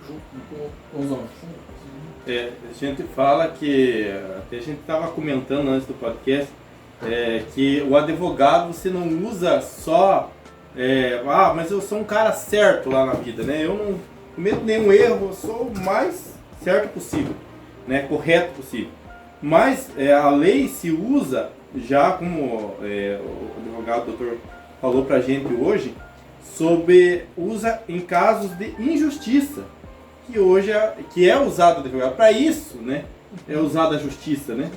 junto com os homens. A gente fala que, até a gente estava comentando antes do podcast, que o advogado você não usa só, mas eu sou um cara certo lá na vida, né? Eu não cometo nenhum erro, eu sou o mais certo possível, né? Correto possível. Mas a lei se usa, já como o advogado doutor falou pra gente hoje, usa em casos de injustiça, que hoje que é usado o advogado para isso, né? É usada a justiça, né?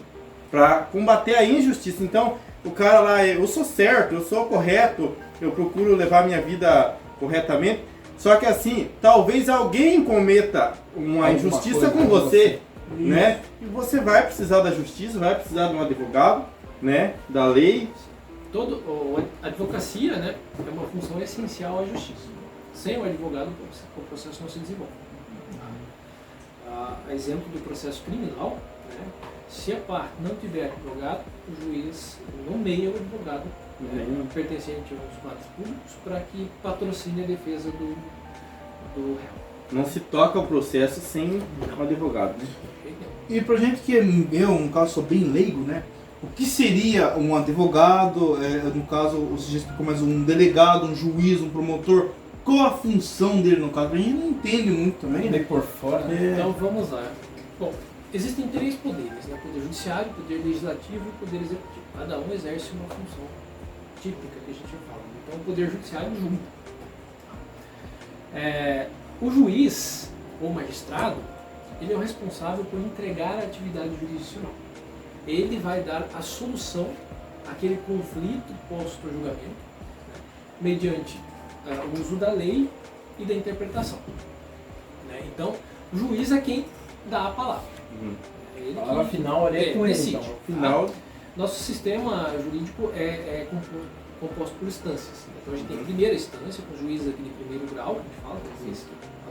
Para combater a injustiça. Então, o cara lá, eu sou certo, eu sou correto, eu procuro levar minha vida corretamente. Só que assim, talvez alguém cometa uma injustiça com você, né? E você vai precisar da justiça, vai precisar de um advogado, né? Da lei. A advocacia, né, é uma função essencial à justiça. Sem o advogado, o processo não se desenvolve. A exemplo do processo criminal, né, se a parte não tiver advogado, o juiz nomeia o advogado pertencente aos quadros públicos para que patrocine a defesa do réu. Não se toca o processo sem um advogado, né? E pra gente que no caso, sou bem leigo, né? O que seria um advogado, no caso, você explicou mais um delegado, um juiz, um promotor? Qual a função dele no caso? A gente não entende muito também, né? Por fora. Então vamos lá. Bom, existem 3 poderes, né? Poder judiciário, poder legislativo e poder executivo. Cada um exerce uma função típica que a gente fala. Então o poder judiciário julga. O juiz ou magistrado, ele é o responsável por entregar a atividade jurisdicional. Ele vai dar a solução àquele conflito posto a julgamento, né, mediante o uso da lei e da interpretação. Né? Então, o juiz é quem dá a palavra. ele A palavra final ali é com ele, decide. então. Final, Nosso sistema jurídico é composto por instâncias. Então a gente tem a primeira instância, com juízes aqui de primeiro grau, que a gente fala, que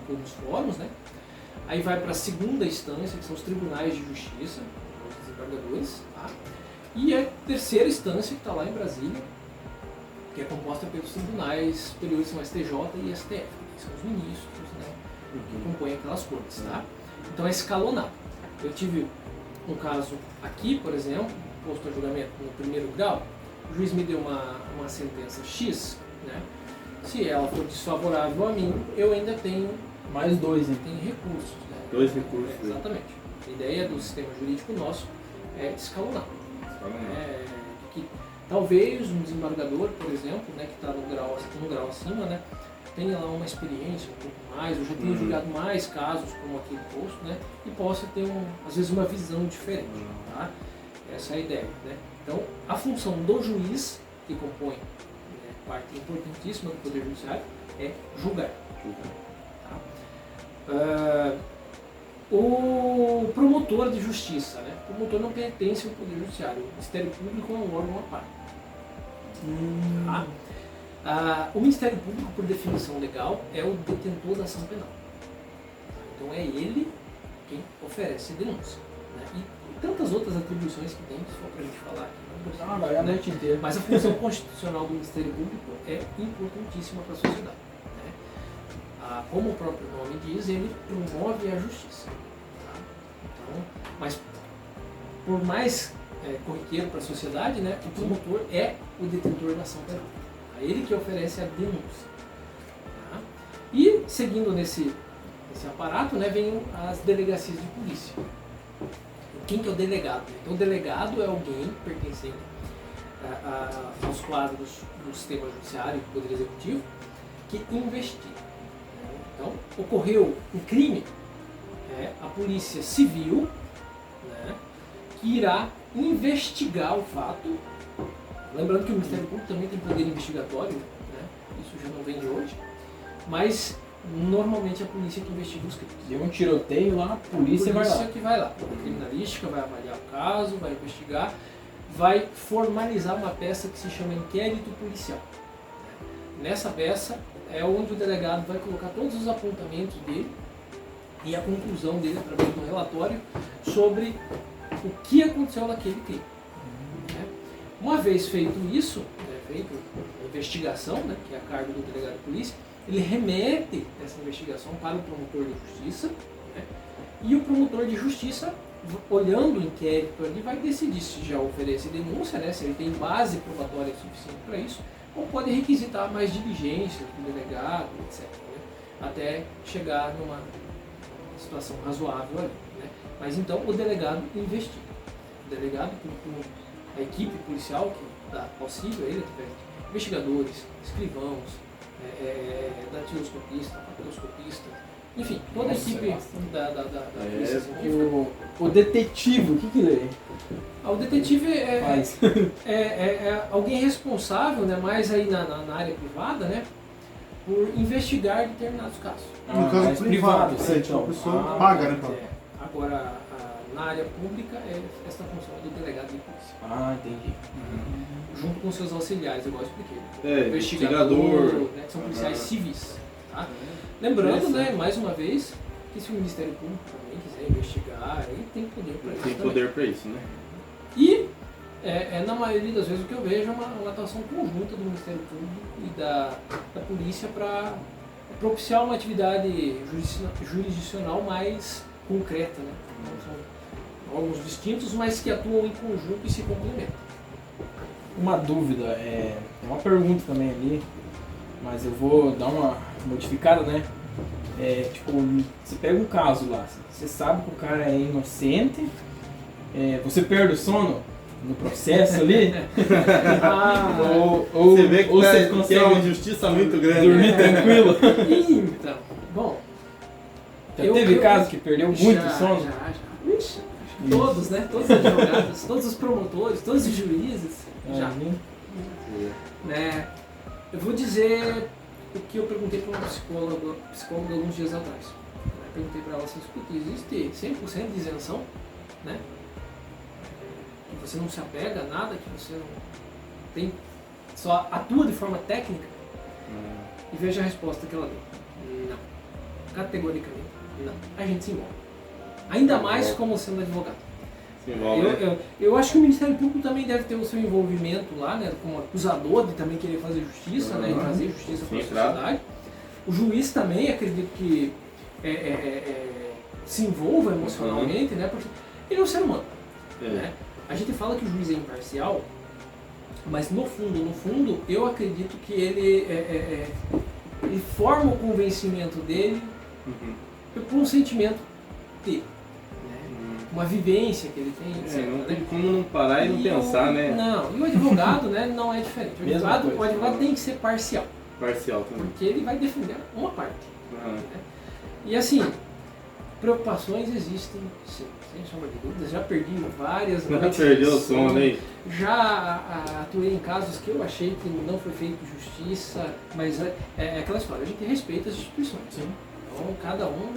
atuam nos fóruns, né? Aí vai para a segunda instância, que são os tribunais de justiça, os desembargadores, tá? E a terceira instância, que está lá em Brasília, que é composta pelos tribunais superiores, são STJ e STF, que são os ministros, né? Que compõem aquelas cortes, tá? Então é escalonado. Eu tive um caso aqui, por exemplo, posto a julgamento no primeiro grau, o juiz me deu uma sentença X, né? Se ela for desfavorável a mim, eu ainda tenho Mais 2, hein? recursos. Né? 2 recursos. Exatamente. A ideia do sistema jurídico nosso é escalonar. Que talvez um desembargador, por exemplo, né, que está no grau acima, né, tenha lá uma experiência um pouco mais, ou já tenha julgado mais casos como aquele posto, né, e possa ter, às vezes, uma visão diferente. Tá? Essa é a ideia. Né? Então, a função do juiz, que compõe parte importantíssima do Poder Judiciário, é julgar. Tá? O promotor de justiça, né? O promotor não pertence ao Poder Judiciário. O Ministério Público é um órgão à parte. Tá? O Ministério Público, por definição legal, é o detentor da ação penal. Então é ele quem oferece a denúncia. Né? E tantas outras atribuições que tem, só para a gente falar aqui. Vai a noite inteira. Mas a função constitucional do Ministério Público é importantíssima para a sociedade. Né? Como o próprio nome diz, ele promove a justiça. Tá? Então, mas por mais corriqueiro para a sociedade, né, o promotor é o detentor da ação penal. É ele que oferece a denúncia. Tá? E seguindo nesse aparato, né, vem as delegacias de polícia. Quem que é o delegado? Então o delegado é alguém pertencente aos quadros do sistema judiciário e do Poder Executivo que investiga. Então, ocorreu um crime, a polícia civil, né, que irá investigar o fato. Lembrando que o Ministério Público também tem poder investigatório, né, isso já não vem de hoje, mas normalmente é a polícia que investiga os crimes. Deu um tiroteio lá, a polícia vai lá. Que vai lá. A criminalística vai avaliar o caso, vai investigar, vai formalizar uma peça que se chama inquérito policial. Nessa peça é onde o delegado vai colocar todos os apontamentos dele e a conclusão dele através do relatório sobre o que aconteceu naquele crime. Uma vez feito isso, feito a investigação, né, que é a cargo do delegado de polícia, ele remete essa investigação para o promotor de justiça, né, e o promotor de justiça, olhando o inquérito ali, vai decidir se já oferece denúncia, né, se ele tem base probatória suficiente para isso, ou pode requisitar mais diligência do delegado, etc., né, até chegar numa situação razoável ali. Né. Mas então o delegado investiga. O delegado, a equipe policial que dá auxílio a ele, investigadores, escrivãos, datiloscopista, papiloscopista, enfim, toda a equipe da polícia científica. O detetive, o que ele é? O detetive Faz. é alguém responsável, né, mais aí na área privada, né, por investigar determinados casos. No caso privado, sim, então, a pessoa paga, né? Agora, na área pública, essa função é do delegado de polícia. Entendi. Junto com seus auxiliares, igual eu expliquei. Investigador, né, que são policiais civis. Tá? Lembrando, né, mais uma vez, que se o Ministério Público também quiser investigar, ele tem poder para isso. Tem poder para isso, né? E, na maioria das vezes, o que eu vejo é uma atuação conjunta do Ministério Público e da Polícia para propiciar uma atividade jurisdicional mais concreta. Né? Então, são órgãos distintos, mas que atuam em conjunto e se complementam. Uma dúvida, uma pergunta também ali, mas eu vou dar uma modificada, né? Tipo, você pega um caso lá, você sabe que o cara é inocente, você perde o sono no processo ali, ou você vê que você é consegue uma injustiça muito grande. dormir tranquilo. Então, bom, Já teve caso que perdeu muito sono? Já. Ixi, todos, né? Todos os advogados, todos os promotores, todos os juízes, já. Né? Eu vou dizer o que eu perguntei para uma psicóloga alguns dias atrás. Eu perguntei para ela se existe 100% de isenção né? Que você não se apega a nada, que você não tem, só atua de forma técnica, e veja a resposta que ela deu. Não. Categoricamente, não. A gente se envolve. Ainda mais como sendo advogado. Se envolve, Eu acho que o Ministério Público também deve ter o seu envolvimento lá, né, como acusador, de também querer fazer justiça, né, e trazer justiça para a sociedade. O juiz também, acredito que se envolva emocionalmente, né, porque ele é um ser humano. Né? A gente fala que o juiz é imparcial, mas no fundo, eu acredito que ele forma o convencimento dele por um sentimento dele. Uma vivência que ele tem, etc. Não tem como não parar e não pensar, né? Não, e o advogado, né, não é diferente. O advogado tem que ser parcial. Parcial também. Porque ele vai defender uma parte. Né? E assim, preocupações existem, sim, sem sombra de dúvidas. Já perdi várias noites. Perdeu o sono aí. Já atuei em casos que eu achei que não foi feito justiça, mas é aquela história, a gente respeita as instituições. Sim. Então cada um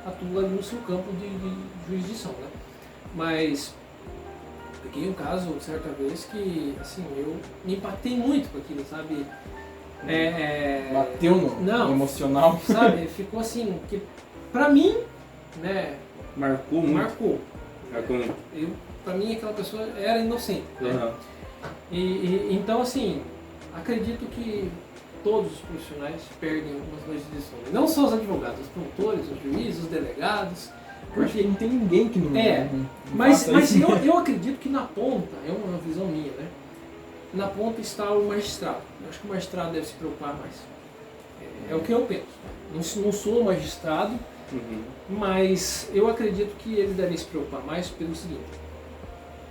atua ali no seu campo de jurisdição, né? Mas peguei um caso certa vez que, assim, eu me impactei muito com aquilo, sabe? Bateu no emocional. Sabe? Ficou assim, que pra mim, né? Marcou muito. Marcou. Marcou. Pra mim aquela pessoa era inocente. Né? Então, assim, acredito que todos os profissionais perdem algumas noites de sono. Não só os advogados, os promotores, os juízes, os delegados. Porque não tem ninguém que não... Mas eu acredito que na ponta, é uma visão minha, né? Na ponta está o magistrado. Eu acho que o magistrado deve se preocupar mais. É o que eu penso. Não sou magistrado, mas eu acredito que eles devem se preocupar mais pelo seguinte.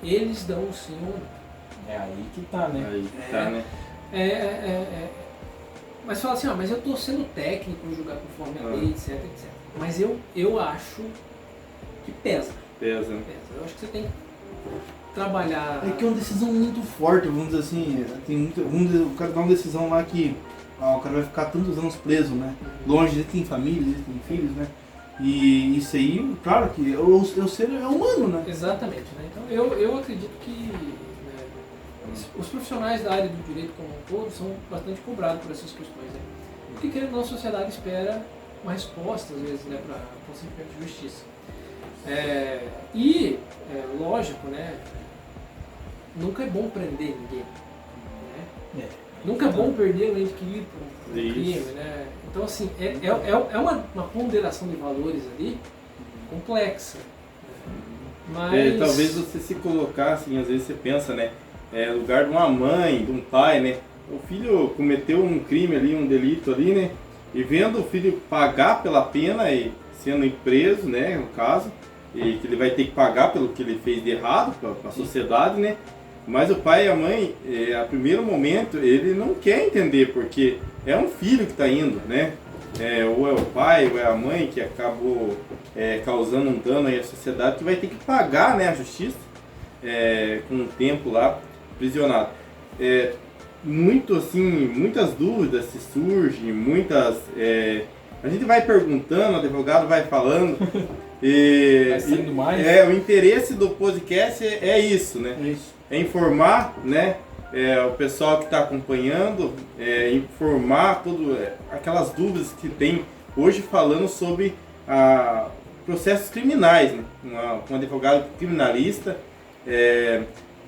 Eles dão o sim ou não. É aí que tá, né? Aí que tá, né? Mas fala assim, mas eu estou sendo técnico em julgar conforme a lei, etc, etc. Mas eu acho que pesa. Pesa, né? Eu acho que você tem que trabalhar... É que é uma decisão muito forte, vamos dizer assim, o cara dá uma decisão lá que o cara vai ficar tantos anos preso, né? Longe, ele tem família, ele tem filhos, né? E isso aí, claro que o ser é humano, né? Exatamente, né? Então eu acredito que os profissionais da área do direito como um todo são bastante cobrados por essas questões, né? Porque querendo ou não, a sociedade espera uma resposta, às vezes, né, para o procedimento de justiça. Lógico, né? Nunca é bom prender ninguém. Né? Nunca é bom perder um ente querido por um crime, né? Então, assim, é uma ponderação de valores ali complexa. Mas... talvez você se colocar, assim, às vezes você pensa, né? No lugar de uma mãe, de um pai, né? O filho cometeu um crime ali, um delito ali, né? E vendo o filho pagar pela pena e sendo preso, né, no caso, e que ele vai ter que pagar pelo que ele fez de errado para a sociedade, né? Mas o pai e a mãe, a primeiro momento, ele não quer entender, porque é um filho que está indo, né? Ou é o pai, ou é a mãe que acabou causando um dano aí à sociedade, que vai ter que pagar, né, a justiça, com um tempo lá prisionado. Muitas dúvidas se surgem, a gente vai perguntando, o advogado vai falando. Vai sendo mais. O interesse do podcast é isso, né? É informar, né? O pessoal que está acompanhando, informar aquelas dúvidas que tem hoje falando sobre processos criminais, né? Um advogado criminalista,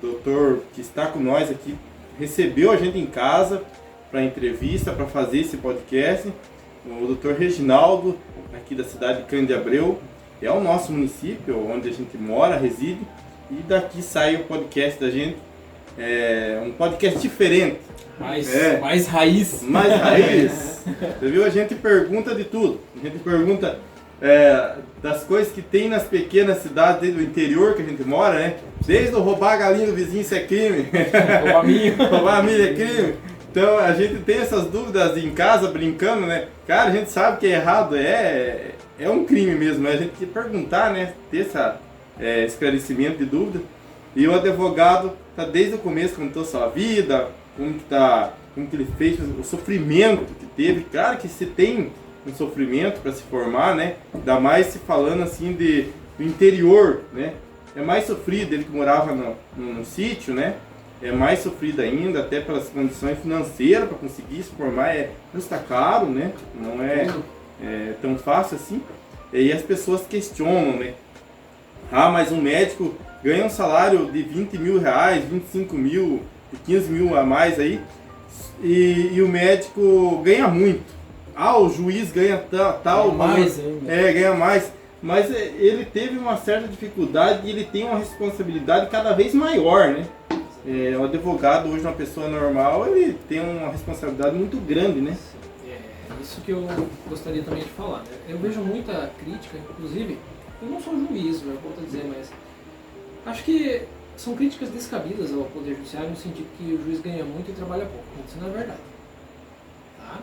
doutor que está com nós aqui, recebeu a gente em casa para entrevista, para fazer esse podcast. O doutor Reginaldo, aqui da cidade de Cândido de Abreu, é o nosso município, onde a gente mora, reside, e daqui sai o podcast da gente. Um podcast diferente. Mais raiz. Mais raiz. Você viu? A gente pergunta de tudo. A gente pergunta das coisas que tem nas pequenas cidades, desde o interior que a gente mora, né? Desde o roubar a galinha do vizinho, isso é crime. Roubar a milho é crime. Então a gente tem essas dúvidas em casa, brincando, né? Cara, a gente sabe que é errado, é um crime mesmo, né? A gente tem que perguntar, né? Ter esse esclarecimento de dúvida. E o advogado está desde o começo, contou sua vida, como que ele fez, o sofrimento que teve. Claro que se tem um sofrimento para se formar, né? Ainda mais se falando assim do interior, né? é mais sofrido, ele que morava no sítio, né? É mais sofrido ainda, até pelas condições financeiras para conseguir se formar, custa caro, né? Não é tão fácil assim. E as pessoas questionam, né? Ah, mas um médico ganha um salário de 20 mil reais, 25 mil, 15 mil a mais aí, e o médico ganha muito. Ah, o juiz ganha tal, mais ainda. Ganha mais. Mas ele teve uma certa dificuldade e ele tem uma responsabilidade cada vez maior, né? O advogado, hoje, uma pessoa normal, ele tem uma responsabilidade muito grande, né? Isso que eu gostaria também de falar, né? Eu vejo muita crítica, inclusive, eu não sou juiz, eu volto a dizer, mas acho que são críticas descabidas ao Poder Judiciário no sentido que o juiz ganha muito e trabalha pouco. Isso não é verdade. Tá?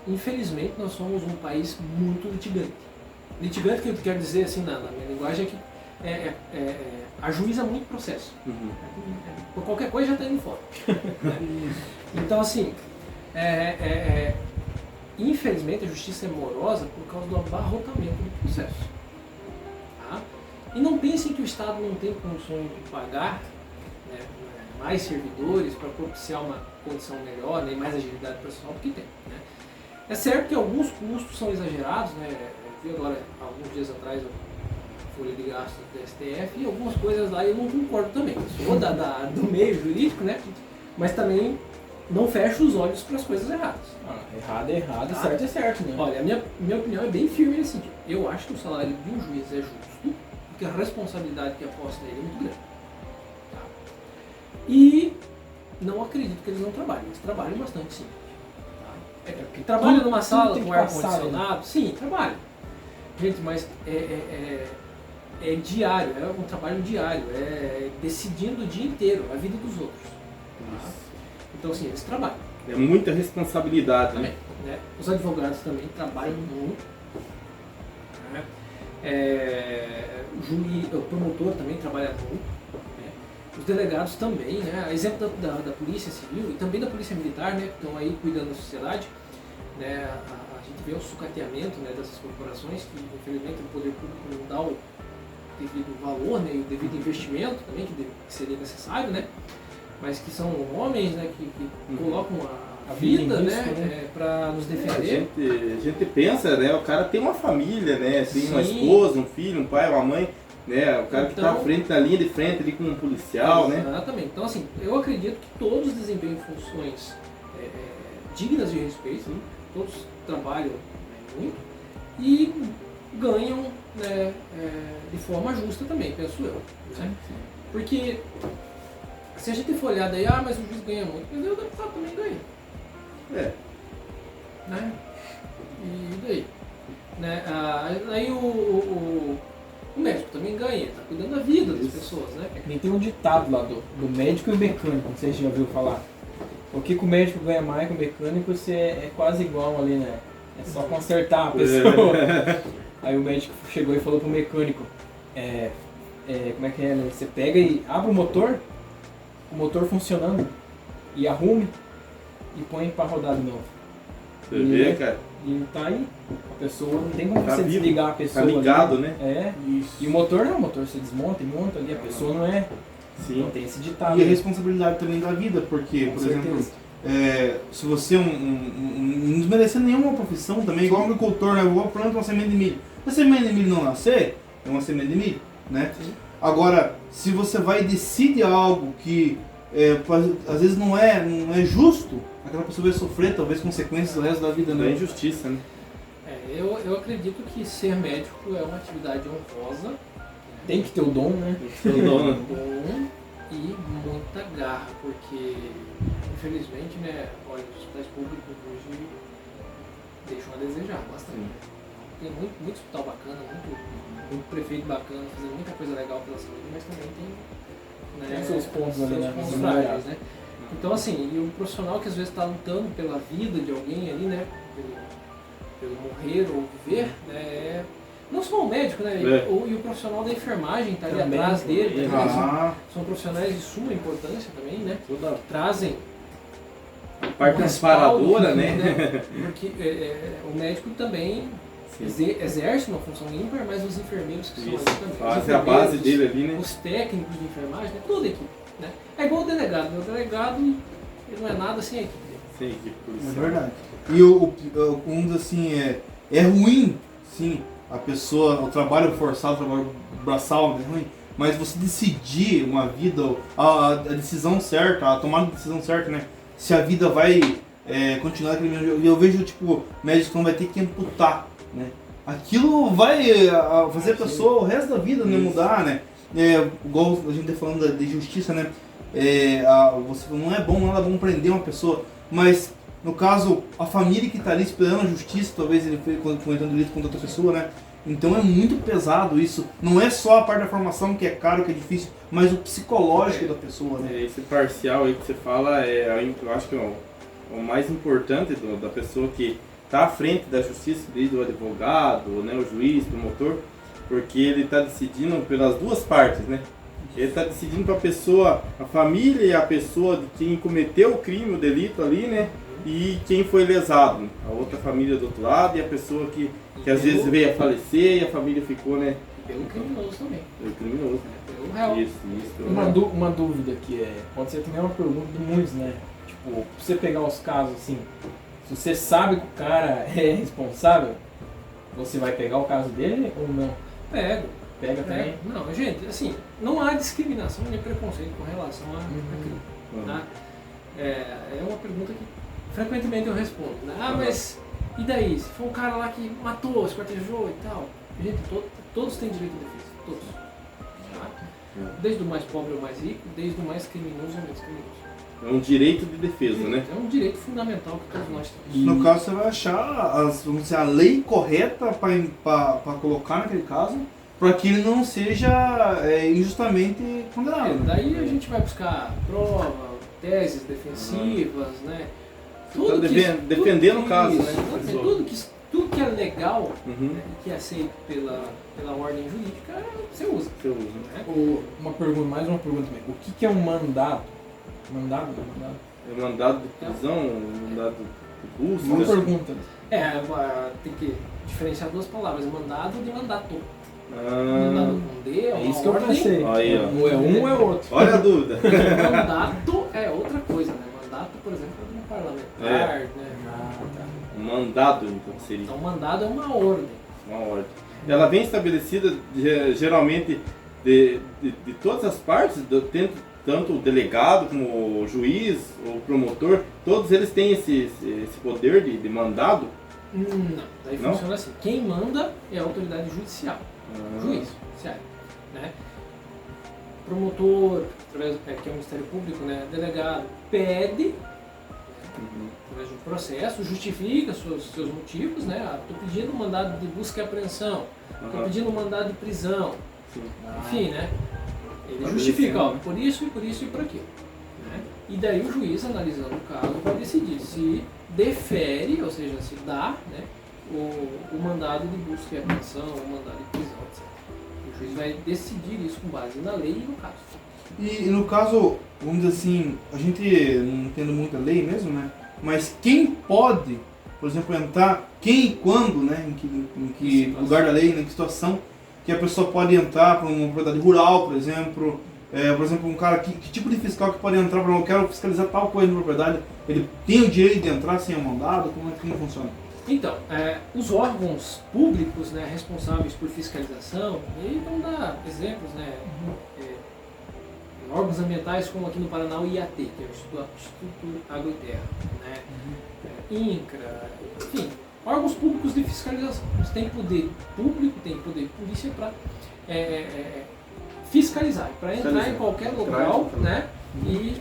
Infelizmente, nós somos um país muito litigante. Litigante, que eu quero dizer assim na minha linguagem, é que ajuiza muito processo. Uhum. Por qualquer coisa já está indo fora. Né? Então, assim, infelizmente a justiça é morosa por causa do abarrotamento do processo. Tá? E não pensem que o Estado não tem condições de pagar, né, mais servidores para propiciar uma condição melhor, nem mais agilidade profissional, porque tem. Né? É certo que alguns custos são exagerados, né? Eu vi agora, alguns dias atrás, a folha de gastos do STF, e algumas coisas lá eu não concordo também. Eu sou do meio jurídico, né? Mas também não fecho os olhos para as coisas erradas. Errado é errado, certo é certo, né? Olha, a minha opinião é bem firme nesse sentido. Eu acho que o salário de um juiz é justo, porque a responsabilidade que é posta nele é muito grande. Tá? E não acredito que eles não trabalhem, eles trabalham bastante sim. Trabalha numa sala com ar-condicionado? Sim, trabalha. Gente, mas é diário, é um trabalho diário, é decidindo o dia inteiro a vida dos outros. Tá? Então, assim, eles trabalham. É muita responsabilidade, também, né? Os advogados também trabalham muito. Né? O promotor também trabalha muito. Né? Os delegados também, né? A exemplo da Polícia Civil e também da Polícia Militar, né? Que estão aí cuidando da sociedade. Né? A gente vê o sucateamento, né, dessas corporações que, infelizmente, o poder público não dá o devido valor, né, e o devido investimento também, que seria necessário, né? Mas que são homens, né, que colocam a vida, né, para nos defender. A gente pensa, né, o cara tem uma família, né, tem uma Sim. esposa, um filho, um pai, uma mãe, né, o cara que está à frente, na linha de frente ali com um policial, né? Exatamente. Então, assim, eu acredito que todos desempenham funções dignas de respeito, todos trabalham muito e ganham, né, de forma justa também, penso eu. Né? Porque se a gente for olhar daí, mas o juiz ganha muito, mas o deputado também ganha. Né? E daí? Né? Aí o médico também ganha, está cuidando da vida das pessoas, né? Nem tem um ditado lá do médico e o mecânico, não sei se você já ouviu falar. O que o médico ganha mais que o mecânico, você é quase igual ali, né? É só consertar a pessoa. Aí o médico chegou e falou pro mecânico, como é que é, né? Você pega e abre o motor funcionando, e arrume e põe pra rodar de novo. Você vê, cara? E tá aí. A pessoa não tem como Tá você vivo, desligar a pessoa. tá ligado, ali. né? Isso. E o motor não, o motor você desmonta e monta ali, a pessoa não é. Sim. Não tem esse ditado. E a responsabilidade também da vida, porque, Com por certeza. exemplo, se você não desmerecendo nenhuma profissão também, igual agricultor, né? Eu planto uma semente de milho. Se a semente de milho não nascer, é uma semente de milho, né? Sim. Agora, se você vai e decide algo que às vezes não é justo, aquela pessoa vai sofrer talvez consequências do resto da vida, Não é né? injustiça, né? Eu acredito que ser médico é uma atividade honrosa. Tem que ter o dom, né? Seu dono. Bom e muita garra, porque infelizmente, né, olha, os hospitais públicos hoje deixam a desejar bastante. Tem muito hospital bacana, muito prefeito bacana, fazendo muita coisa legal pela saúde, mas também tem, né, Tem seus pontos ali, seus né, pontos pra melhorar. frágeis, né? Então, assim, e o profissional que às vezes está lutando pela vida de alguém ali, né, pelo morrer ou viver, né, não só o médico, né, e o profissional da enfermagem está ali Também, atrás dele, também. também, são profissionais de suma importância também, né, Toda trazem a parte um respaldo, disparadora, né? Porque o médico também exerce uma função ímpar, mas os enfermeiros que são Isso. ali também. Os Faz a base enfermeiros, dele ali, né? os técnicos de enfermagem, né? Toda a equipe. Né? É igual o delegado, né? O delegado ele não é nada sem a equipe dele. Sem equipe É policial. verdade. E um dos assim, é ruim, sim, a pessoa, o trabalho forçado, o trabalho braçal é ruim, mas você decidir uma vida, a decisão certa, a tomada de decisão certa, né? Se a vida vai continuar daquele mesmo jeito. Eu vejo, tipo, médico que não vai ter que amputar, né? Aquilo vai fazer a pessoa o resto da vida não mudar, né? Igual a gente tá falando de justiça, né? Você não é bom, nada bom prender uma pessoa, mas no caso, a família que está ali esperando a justiça, talvez ele foi cometendo delito contra outra pessoa, né? Então é muito pesado isso. Não é só a parte da formação que é caro, que é difícil, mas o psicológico da pessoa, né? Esse parcial aí que você fala, eu acho que é o mais importante da pessoa que está à frente da justiça, desde o advogado, né, o juiz, o promotor, porque ele está decidindo pelas duas partes, né? Ele está decidindo para a pessoa, a família e a pessoa de quem cometeu o crime, o delito ali, né? E quem foi lesado, a outra família do outro lado e a pessoa que às vezes veio a falecer e a família ficou, né? Pelo criminoso também. Pelo criminoso. Pelo réu. Isso. Uma dúvida que pode ser também uma pergunta de muitos, né? Tipo, pra você pegar os casos assim, se você sabe que o cara é responsável, você vai pegar o caso dele ou não? Pega também? Não, gente, assim, não há discriminação nem preconceito com relação a crime. Tá? É uma pergunta que frequentemente eu respondo, né? Mas e daí? Se for um cara lá que matou, esquartejou e tal. Gente, todos têm direito de defesa. Todos. Tá? Desde o mais pobre ao mais rico, desde o mais criminoso ao menos criminoso. É um direito de defesa, né? É um direito fundamental que todos nós temos. No caso, você vai achar vamos dizer, a lei correta para colocar naquele caso, para que ele não seja injustamente condenado. Né? Daí a gente vai buscar prova, teses defensivas, né? Tá defendendo o caso, né? Tudo que é legal, né, que é aceito pela ordem jurídica, você usa. Né? Mais uma pergunta também. O que é um mandado? Mandado? É mandado de prisão, mandado de busca. Uma pergunta. Tem que diferenciar duas palavras, mandado de mandato. Ah, Mandado com D é uma isso que eu ordem. pensei. Aí, ó. Ou é um ou é outro. Olha a dúvida. Mandato é outra coisa, né? Mandato, por exemplo, é de um parlamentar, né? Mandado, então, seria Então, mandado é uma ordem. uma ordem. Ela vem estabelecida geralmente de todas as partes, tanto o delegado como o juiz, o promotor, todos eles têm esse poder de mandado? Não, daí Não? funciona assim. Quem manda é a autoridade judicial. Juiz, sério. Né? Promotor, através, que é o Ministério Público, né? Delegado, pede, através de um processo, justifica seus motivos, né? Estou pedindo um mandado de busca e apreensão, estou pedindo um mandado de prisão, enfim, né? Ele justifica, ó, por isso e por isso e por aquilo. Né? E daí o juiz, analisando o caso, vai decidir se defere, ou seja, se dá, né, o mandado de busca e apreensão, o mandado de prisão, etc. O juiz vai decidir isso com base na lei e no caso. E no caso, vamos dizer assim, a gente não entende muito a lei mesmo, né? Mas quem pode, por exemplo, entrar, quem e quando, né? Em que lugar da lei, em que situação que a pessoa pode entrar para uma propriedade rural, por exemplo, um cara, que tipo de fiscal que pode entrar para eu quero fiscalizar tal coisa na propriedade, ele tem o direito de entrar sem um mandado? Como funciona? Então, os órgãos públicos, né, responsáveis por fiscalização, e vamos dar exemplos, né, órgãos ambientais como aqui no Paraná o IAT, que é o Instituto Água e Terra, né, INCRA, enfim, órgãos públicos de fiscalização. Eles têm poder público, têm poder de polícia para fiscalizar, para entrar em qualquer local, né, e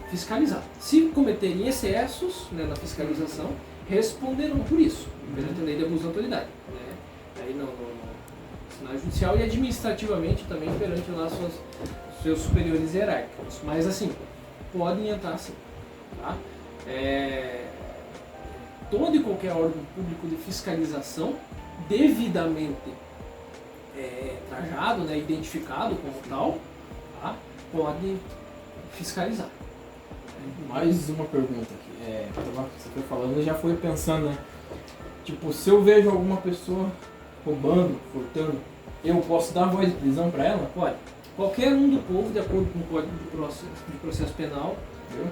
fiscalizar. Se cometerem excessos, né, na fiscalização, responderão por isso, perante a lei de abuso de autoridade. Né? Aí no cenário judicial e administrativamente também perante lá seus superiores hierárquicos. Mas assim, podem entrar sim. Tá? Todo e qualquer órgão público de fiscalização devidamente trajado, né, identificado como tal, tá? Pode fiscalizar. Mais uma pergunta aqui. Você foi falando e já foi pensando, né? Tipo, se eu vejo alguma pessoa roubando, furtando, eu posso dar voz de prisão pra ela? Pode. Qualquer um do povo, de acordo com o Código de Processo Penal,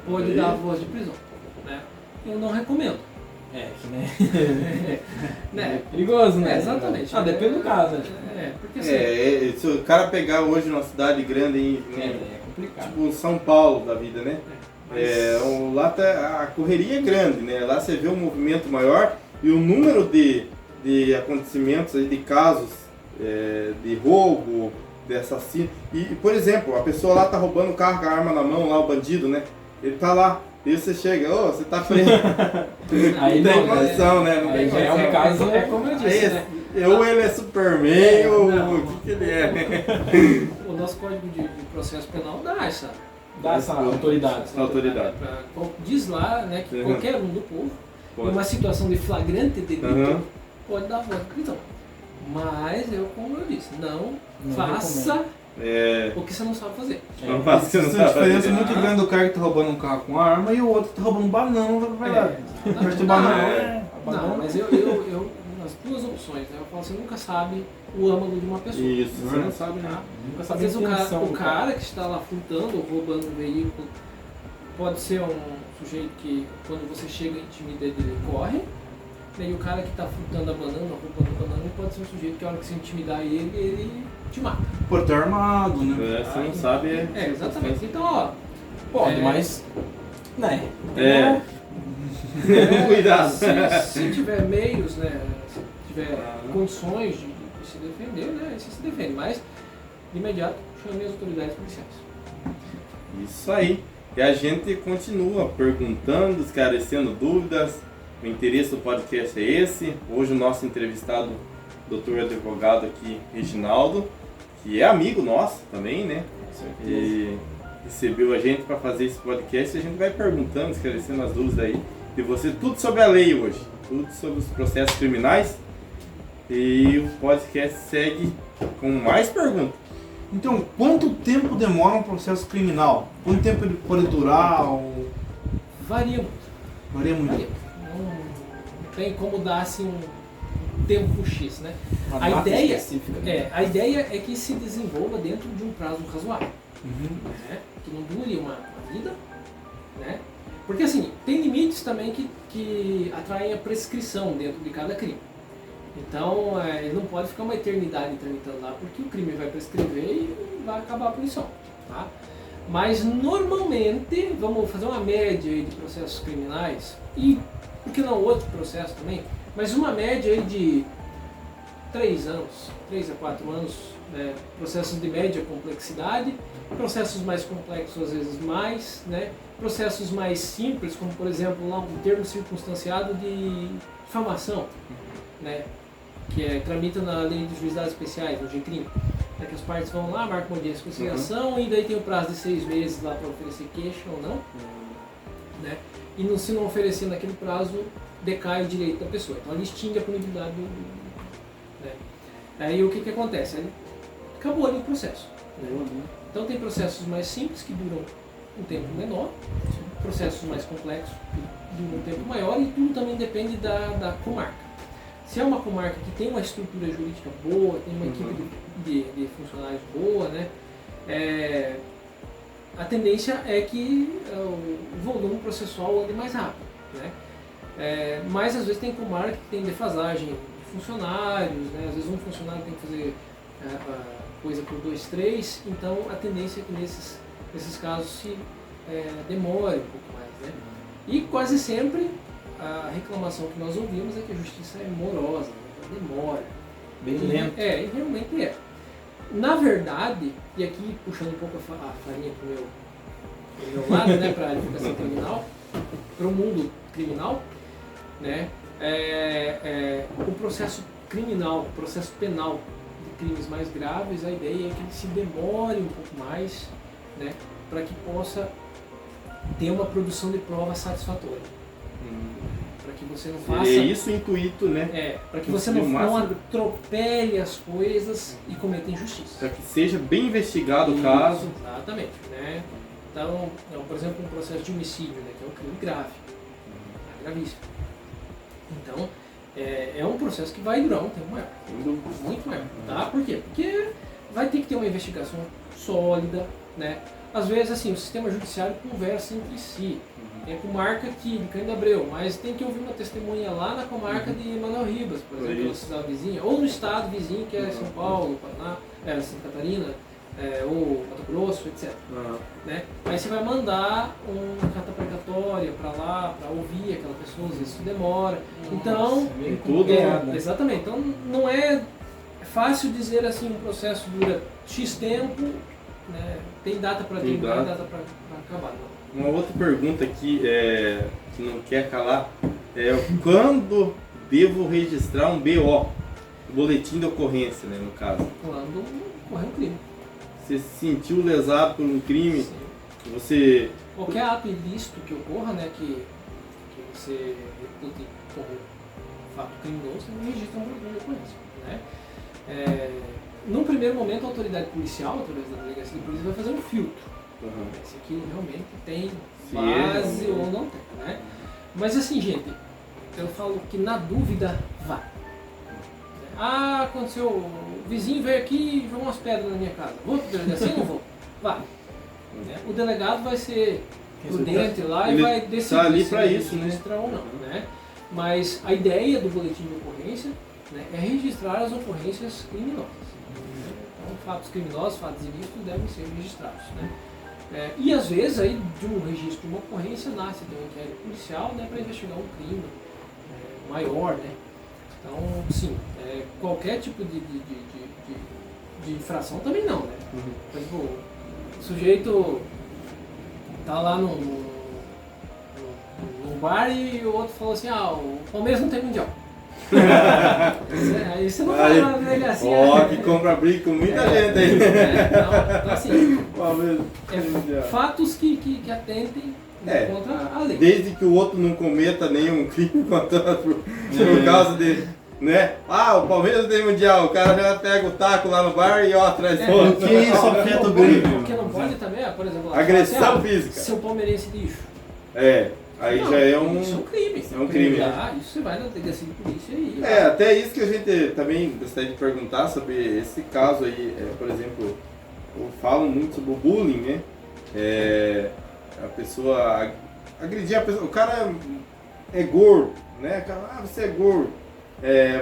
pode dar voz de prisão. Né? Eu não recomendo. É, que né? Né? É perigoso, né? Exatamente. Ah, depende do caso, né? Porque assim, Se o cara pegar hoje numa cidade grande aí, É complicado. tipo São Paulo da vida, né? mas- Lá tá, a correria é grande, né? Lá você vê um movimento maior e o número de acontecimentos, aí, de casos de roubo, de assassino. E, por exemplo, a pessoa lá tá roubando o carro com a arma na mão, lá o bandido, né? Ele tá lá. E você chega, você tá preso. Aí não tem não, condição, né? Não aí tem já é um condição. caso- É como eu disse, né? Ou ele é Superman, ou não. o que ele é. O nosso Código de Processo Penal dá essa Dá essa autoridade. Autoridade. Diz lá, né, que Uhum. qualquer um do povo, Pode. em uma situação de flagrante delito, Uhum. pode dar voz de prisão. Mas como eu disse, não Não faça É, o que você não sabe fazer. não faço que você não Existe uma sabe diferença fazer. muito grande do cara que tá roubando um carro com arma e o outro que tá roubando banana da propriedade. Não, Mas de não, banana é. Não, mas eu nas duas opções, né? Eu falo, você nunca sabe o âmago de uma pessoa. Isso, você não sabe, né? Tá? Nunca Às sabe a vezes intenção o do cara que está lá furtando ou roubando um veículo pode ser um sujeito que quando você chega e intimida ele corre, né? E o cara que está furtando a banana, roubando a banana, pode ser um sujeito que a hora que você intimidar ele te mata. por ter armado, né? Você não sabe. Exatamente. Então, ó, Pode, É. mas. Né? É. Cuidado. se tiver meios, né? Se tiver Ah. condições de se defender, né? Aí você se defende. Mas, de imediato, chame as autoridades policiais. Isso aí. E a gente continua perguntando, esclarecendo dúvidas. O interesse do podcast é esse. Hoje o nosso entrevistado, doutor advogado aqui, Reginaldo, que é amigo nosso também, né? E recebeu a gente para fazer esse podcast. E a gente vai perguntando, esclarecendo as dúvidas aí de você, tudo sobre a lei hoje, tudo sobre os processos criminais. E o podcast segue com mais perguntas. Então, quanto tempo demora um processo criminal? Quanto tempo ele pode durar? Ou... Varia muito. Varia muito. Varia. Não tem como dar assim um tempo X, né? Uma A data ideia, específica, né? a ideia é que se desenvolva dentro de um prazo razoável. Uhum. Né? Que não dure uma vida, né? Porque assim, tem limites também que atraem a prescrição dentro de cada crime. Então, ele não pode ficar uma eternidade tramitando lá, porque o crime vai prescrever e vai acabar a punição, tá? Mas normalmente, vamos fazer uma média aí de processos criminais, e por que não outro processo também, mas uma média aí de 3 anos, 3 a 4 anos, né? Processos de média complexidade, processos mais complexos às vezes mais, né? Processos mais simples, como por exemplo lá um termo circunstanciado de difamação, né? Que tramita na lei dos juizados especiais, no GCRIM, é que as partes vão lá, marcam uma audiência de conciliação e daí tem o prazo de 6 meses lá para oferecer queixa ou não, né? E se não oferecer naquele prazo, decai o direito da pessoa. Então ele extingue a punibilidade né? Aí o que acontece? Aí, acabou ali o processo. Né? Então tem processos mais simples que duram um tempo menor, processos mais complexos que duram um tempo maior, e tudo também depende da comarca. Se é uma comarca que tem uma estrutura jurídica boa, tem uma equipe de funcionários boa, né? A tendência é que o volume processual ande mais rápido, né? Mas às vezes tem comarca que tem defasagem de funcionários, né? Às vezes um funcionário tem que fazer coisa por 2, 3, então a tendência é que nesses casos se demore um pouco mais, né? E quase sempre a reclamação que nós ouvimos é que a justiça é morosa, né? Ela demora. Bem lento. E realmente é. Na verdade, e aqui puxando um pouco a farinha pro meu lado, né, para a advocacia criminal, para o mundo criminal, né, o processo criminal, o processo penal de crimes mais graves, a ideia é que ele se demore um pouco mais, né, para que possa ter uma produção de prova satisfatória. Para que você não faça... É isso o intuito, né? para que você não atropele as coisas e cometa injustiça. Para que seja bem investigado o caso. Exatamente, né? Então, por exemplo, um processo de homicídio, né, que é um crime grave, gravíssimo. Então, é um processo que vai durar um tempo maior, muito maior, tá? Por quê? Porque vai ter que ter uma investigação sólida, né? Às vezes, assim, o sistema judiciário conversa entre si. Tem a comarca aqui de Candabreu, mas tem que ouvir uma testemunha lá na comarca de Manoel Ribas, por exemplo, na cidade vizinha, ou no estado vizinho, que é São Paulo, Paraná, Santa Catarina, ou Mato Grosso, etc. Né? Aí você vai mandar uma carta precatória para lá, para ouvir aquela pessoa, às vezes isso demora. Então, tudo exatamente. Então, não é fácil dizer assim, um processo dura X tempo, né? Tem data para terminar, data para acabar. Não. Uma outra pergunta aqui, que não quer calar, quando devo registrar um BO, boletim de ocorrência, né, no caso? Quando ocorre um crime. Você se sentiu lesado por um crime, Sim. você... Qualquer ato ilícito que ocorra, né, que você repute como fato criminoso, você registra um boletim de ocorrência, né? Num primeiro momento, a autoridade policial, através da delegacia de polícia, vai fazer um filtro. Se aquilo realmente tem base ou não tem, né? Mas assim, gente, eu falo que na dúvida, vá. Aconteceu, o vizinho veio aqui e jogou umas pedras na minha casa. Vou para a delegacia ou não vou? Vá. O delegado vai ser prudente lá e vai decidir tá ali se para ele isso, registra ou não, né? Mas a ideia do boletim de ocorrência, né, é registrar as ocorrências criminosas. Então, fatos criminosos, fatos ilícitos devem ser registrados, né? E às vezes aí de um registro de uma ocorrência nasce de um inquérito policial, né, para investigar um crime maior, né? Então, sim, qualquer tipo de infração também não, né? Por exemplo, o sujeito tá lá num bar e o outro falou assim, o Palmeiras não tem mundial. Aí você não fala nada dele assim. Que compra briga com muita gente aí. Então assim, Palmeiras, fatos que atentem contra a lei. Desde que o outro não cometa nenhum crime contra por causa de, né? O Palmeiras tem mundial, o cara já pega o taco lá no bar e atrás do outro. Porque isso afeta o Grêmio. O que não pode também por exemplo, agressão física. Seu palmeirense lixo. Aí não, já é um... Isso é um crime. É um crime. Isso você vai na delegacia de polícia e... até isso que a gente também gostaria de perguntar sobre esse caso aí. Por exemplo, falam muito sobre o bullying, né? A pessoa agredir a pessoa. O cara é gordo, né? Você é gordo,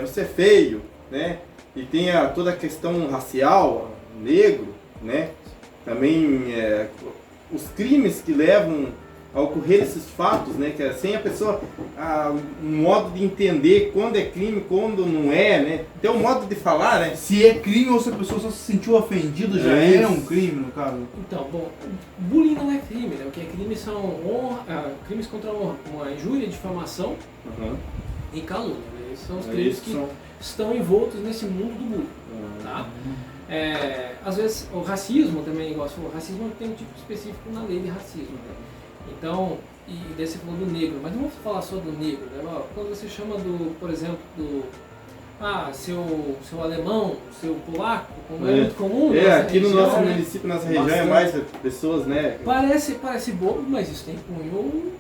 você é feio, né? E tem toda a questão racial, negro, né? Também os crimes que levam a ocorrer esses fatos, né, que sem a pessoa, um modo de entender quando é crime, quando não é, né, tem um modo de falar, né. Se é crime ou se a pessoa só se sentiu ofendida, já é um crime, no caso. Então, bom, bullying não é crime, né, o que é crime são crimes contra a honra, como a injúria, difamação e calúnia, né? Esses são os crimes que estão envoltos nesse mundo do bullying, tá? Às vezes o racismo também, igual você falou, o racismo tem um tipo específico na lei de racismo, né? Então, e daí você falou do negro, mas não vamos falar só do negro, né? Quando você chama por exemplo, seu alemão, seu polaco, como é muito comum. Aqui no nosso município, nossa região, é mais pessoas, né? Parece bobo, mas isso tem cunho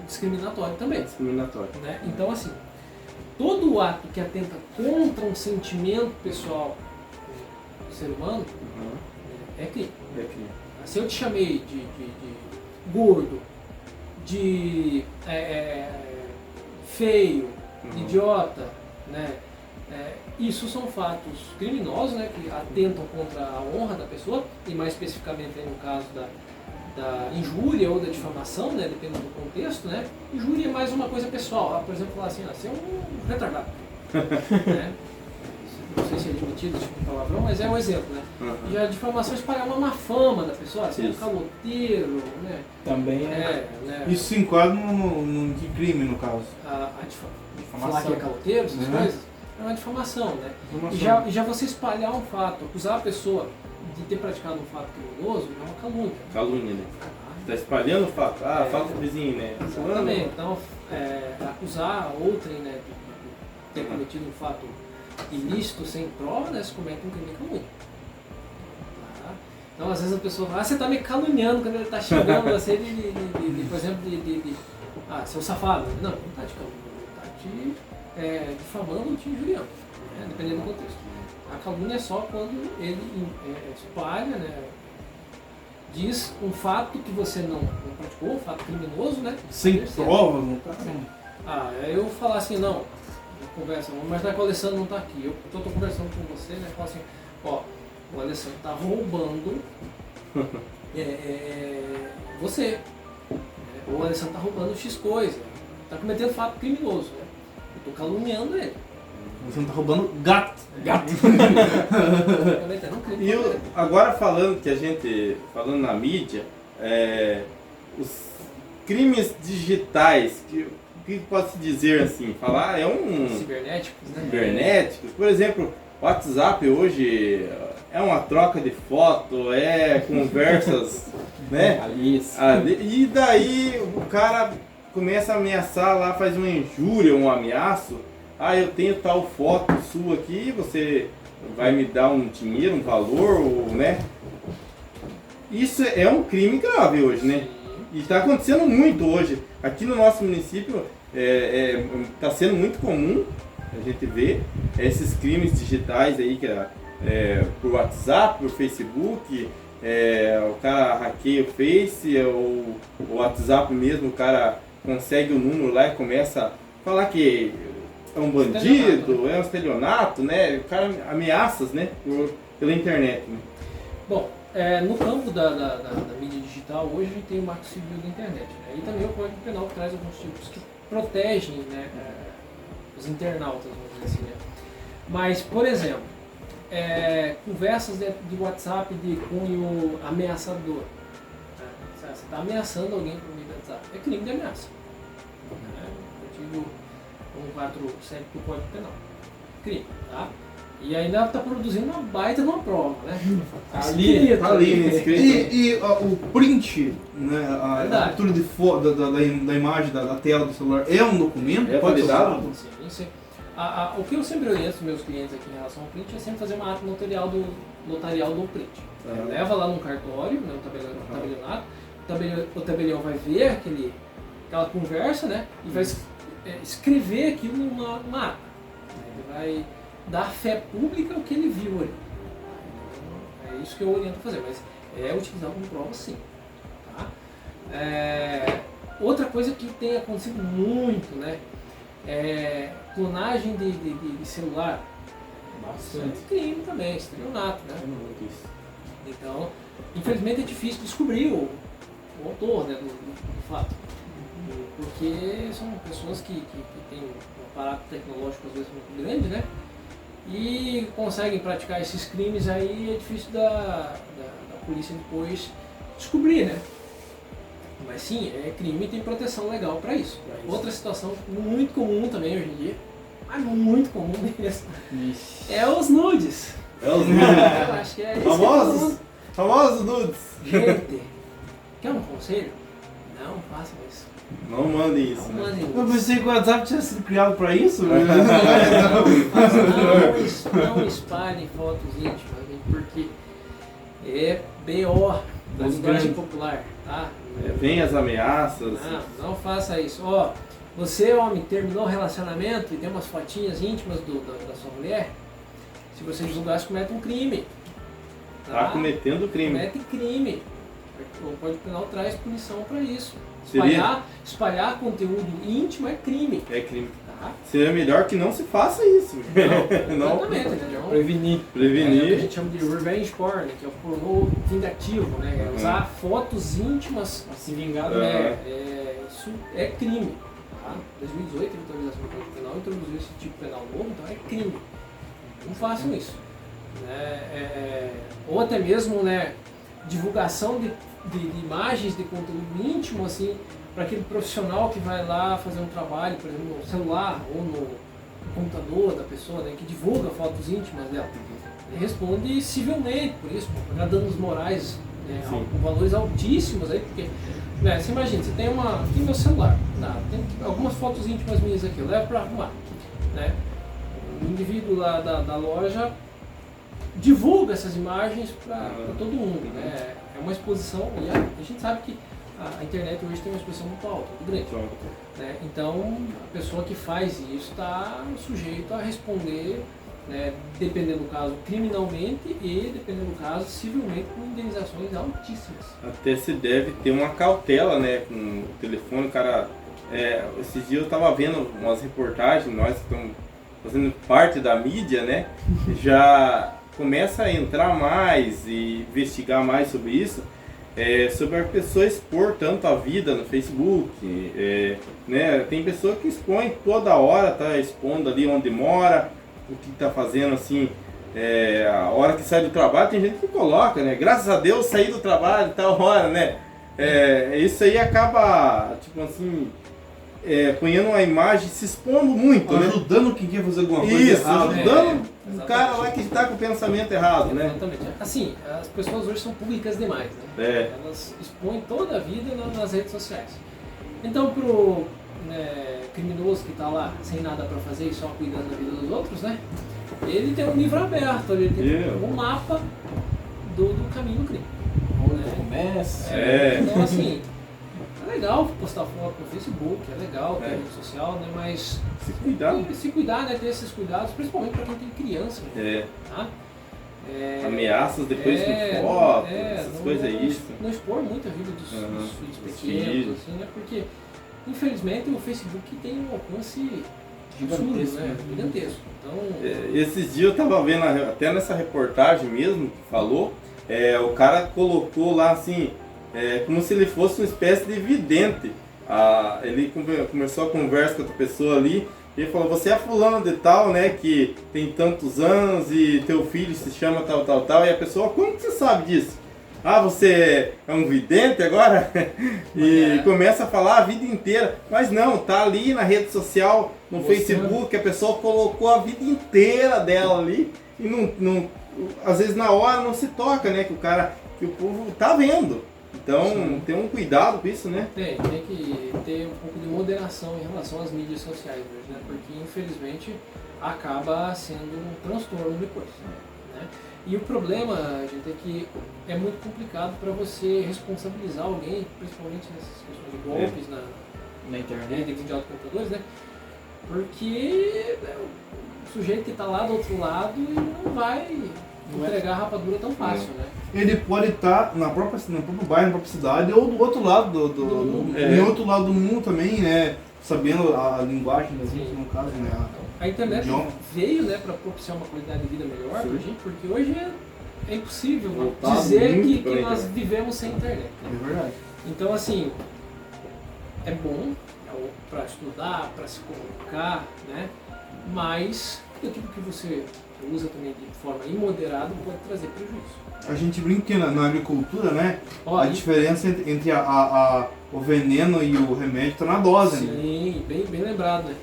discriminatório também. Discriminatório. Né? Então, assim, todo ato que atenta contra um sentimento pessoal do ser humano é crime. Se eu te chamei de gordo, de feio, idiota, né? Isso são fatos criminosos, né? Que atentam contra a honra da pessoa, e mais especificamente aí no caso da injúria ou da difamação, né? Dependendo do contexto, né? Injúria é mais uma coisa pessoal. Por exemplo, falar assim, você é um retardado. Né? Não sei se é admitido esse tipo de palavrão, mas é um exemplo, né? E a difamação é espalhar uma má fama da pessoa, assim, um caloteiro, né? Também né? Isso se enquadra num crime, no caso. Falar que é caloteiro, essas coisas, é uma difamação, né? E já você espalhar um fato, acusar a pessoa de ter praticado um fato criminoso, é uma calúnia. Calúnia, né? Está espalhando o fato. Fala do vizinho, né? Exatamente. Então, acusar outrem, né, de ter cometido um fato ilícito sem prova, né, se comete um crime de calúnia. Então, às vezes a pessoa fala, você está me caluniando quando ele está xingando você por exemplo, seu safado. Não está te caluniando, ele está te difamando ou te injuriando, né? Dependendo do contexto. A calúnia é só quando ele espalha, né? Diz um fato que você não praticou, um fato criminoso, né? Sem provas, não tá? Eu falar assim, não, conversa, mas o Alessandro não tá aqui, eu tô conversando com você, né? Falo assim, ó, o Alessandro tá roubando você. O Alessandro tá roubando X coisa, tá cometendo fato criminoso, né? Eu tô caluniando ele. Você não tá roubando gato. Gato. E agora falando na mídia, os crimes digitais, o que posso dizer assim, falar cibernéticos, né? cibernéticos, por exemplo, o WhatsApp hoje é uma troca de foto, conversas, né? E daí o cara começa a ameaçar lá, faz uma injúria, um ameaço. Eu tenho tal foto sua aqui, você vai me dar um dinheiro, um valor, né? Isso é um crime grave hoje, né? E está acontecendo muito hoje. Aqui no nosso município está sendo muito comum a gente ver esses crimes digitais aí, que por WhatsApp, por Facebook, o cara hackeia o Face, ou o WhatsApp mesmo, o cara consegue o número lá e começa a falar que é um bandido, é um estelionato, né? O cara ameaças, né? Pela internet, né? Bom, no campo da mídia digital, hoje a gente tem o Marco Civil da internet, né? E também o Código Penal que traz alguns tipos que protegem, né, os internautas, vamos dizer assim, né? Mas, por exemplo, conversas de WhatsApp de cunho ameaçador. Né? Você está ameaçando alguém por meio do WhatsApp. É crime de ameaça. Artigo 147 do Código Penal. Crime, tá? E ainda está produzindo uma baita de uma prova, né? Tá ali escrito. E o print, né, a captura de foto da imagem da tela do celular é um documento? Pode dar? Sim. O que eu sempre oriento os meus clientes aqui em relação ao print é sempre fazer uma ata notarial do print. Leva lá num cartório, né, um tabelionato, o tabelião vai ver aquela conversa, né, e vai escrever aquilo numa ata. Ele vai dar fé pública ao que ele viu ali. É isso que eu oriento a fazer, mas é utilizado como prova sim. Tá? Outra coisa que tem acontecido muito, né? Clonagem de celular. Bastante. É crime também, estelionato, né? Então, infelizmente é difícil descobrir o autor, né, do fato. Porque são pessoas que têm um aparato tecnológico às vezes muito grande, né? E conseguem praticar esses crimes aí, é difícil da polícia depois descobrir, né? Mas sim, é crime e tem proteção legal para isso. Outra situação muito comum também hoje em dia, mas muito comum mesmo, é os nudes. Eu acho que é isso. Famosos nudes. Gente, quer um conselho? Não façam isso. Não mandem isso. Não mandem Eu isso. pensei que o WhatsApp tinha sido criado pra isso. Não espalhem fotos íntimas, porque é BO da linguagem popular, tá? Vem as ameaças. Não faça isso. Você, homem, terminou o relacionamento e tem umas fotinhas íntimas da sua mulher, se você divulgar, você comete um crime. Tá cometendo crime. Comete crime. O Código Penal traz punição para isso. Espalhar conteúdo íntimo é crime. É crime. Tá? Seria melhor que não se faça isso. Não, exatamente, entendeu? Prevenir. É o que a gente chama de revenge porn, que é o pornô vingativo, né? Usar fotos íntimas Pra se vingar. isso é crime. Tá? 2018, a atualização do Código Penal introduziu esse tipo penal novo, então é crime. Não façam isso. Ou até mesmo, né, divulgação de imagens de conteúdo íntimo, assim, para aquele profissional que vai lá fazer um trabalho, por exemplo, no celular ou no computador da pessoa, né, que divulga fotos íntimas dela. Ele responde civilmente por isso, por danos morais, né, com valores altíssimos aí, porque, né, você imagina, você tem aqui meu celular, tem algumas fotos íntimas minhas aqui, eu levo para arrumar, né? O indivíduo lá da loja divulga essas imagens para todo mundo, né? É uma exposição, e a gente sabe que a internet hoje tem uma expressão muito alta, muito grande. Né? Então, a pessoa que faz isso está sujeita a responder, né, dependendo do caso, criminalmente e, dependendo do caso, civilmente, com indenizações altíssimas. Até se deve ter uma cautela, né, com o telefone, o cara... esses dias eu estava vendo umas reportagens, nós que estamos fazendo parte da mídia, né, já começa a entrar mais e investigar mais sobre isso, sobre a pessoa expor tanto a vida no Facebook, né, tem pessoa que expõe toda hora, tá expondo ali onde mora, o que tá fazendo assim, a hora que sai do trabalho, tem gente que coloca, né, graças a Deus saí do trabalho tal hora, né, isso aí acaba, tipo assim, ponhando uma imagem, se expondo muito, ajudando quem quer fazer alguma coisa isso, errada. ajudando o cara lá que está com o pensamento errado, né? Exatamente. Assim, as pessoas hoje são públicas demais, né? Elas expõem toda a vida nas redes sociais. Então, pro criminoso que está lá sem nada para fazer e só cuidando da vida dos outros, né? Ele tem um livro aberto, ele tem um mapa do caminho do crime. Onde começa. Então, assim, é legal postar foto no Facebook, é legal ter rede social, né? Mas se cuidar, né? Ter esses cuidados, principalmente para quem tem criança. Né? Tá? Ameaças depois com foto, essas coisas isso. Não expor muito a vida dos filhos pequenos, assim, né? Porque, infelizmente, o Facebook tem um alcance gigantesco, né? Gigantesco. Então... esses dias eu estava vendo, até nessa reportagem mesmo, que falou, o cara colocou lá assim, como se ele fosse uma espécie de vidente. Ele começou a conversa com outra pessoa ali, e ele falou, você é fulano de tal, né, que tem tantos anos e teu filho se chama tal, tal, tal, e a pessoa, como que você sabe disso? Ah, você é um vidente agora? E começa a falar a vida inteira, mas não, tá ali na rede social, no Facebook, a pessoa colocou a vida inteira dela ali, e não, às vezes na hora não se toca, né, que o povo tá vendo. Então, tem um cuidado com isso, né? Tem que ter um pouco de moderação em relação às mídias sociais hoje, né? Porque, infelizmente, acaba sendo um transtorno depois, né? E o problema, gente, é que é muito complicado para você responsabilizar alguém, principalmente nessas questões de golpes na internet, de autocomputadores, né? Porque o sujeito que está lá do outro lado não vai entregar a rapadura tão fácil, né? Ele pode estar no próprio bairro, na própria cidade, ou do outro lado em outro lado do mundo também, né? Sabendo a linguagem das gente, no caso, né? A internet veio, né, para propiciar uma qualidade de vida melhor pra gente, porque hoje é impossível dizer que nós vivemos sem internet. Né? É verdade. Então, assim, é bom para estudar, para se comunicar, né? Mas tudo aquilo que você usa também de forma imoderada pode trazer prejuízo. A gente brinca que na agricultura, né? A Olha, diferença entre o veneno e o remédio está na dose, né? sim, bem lembrado, né?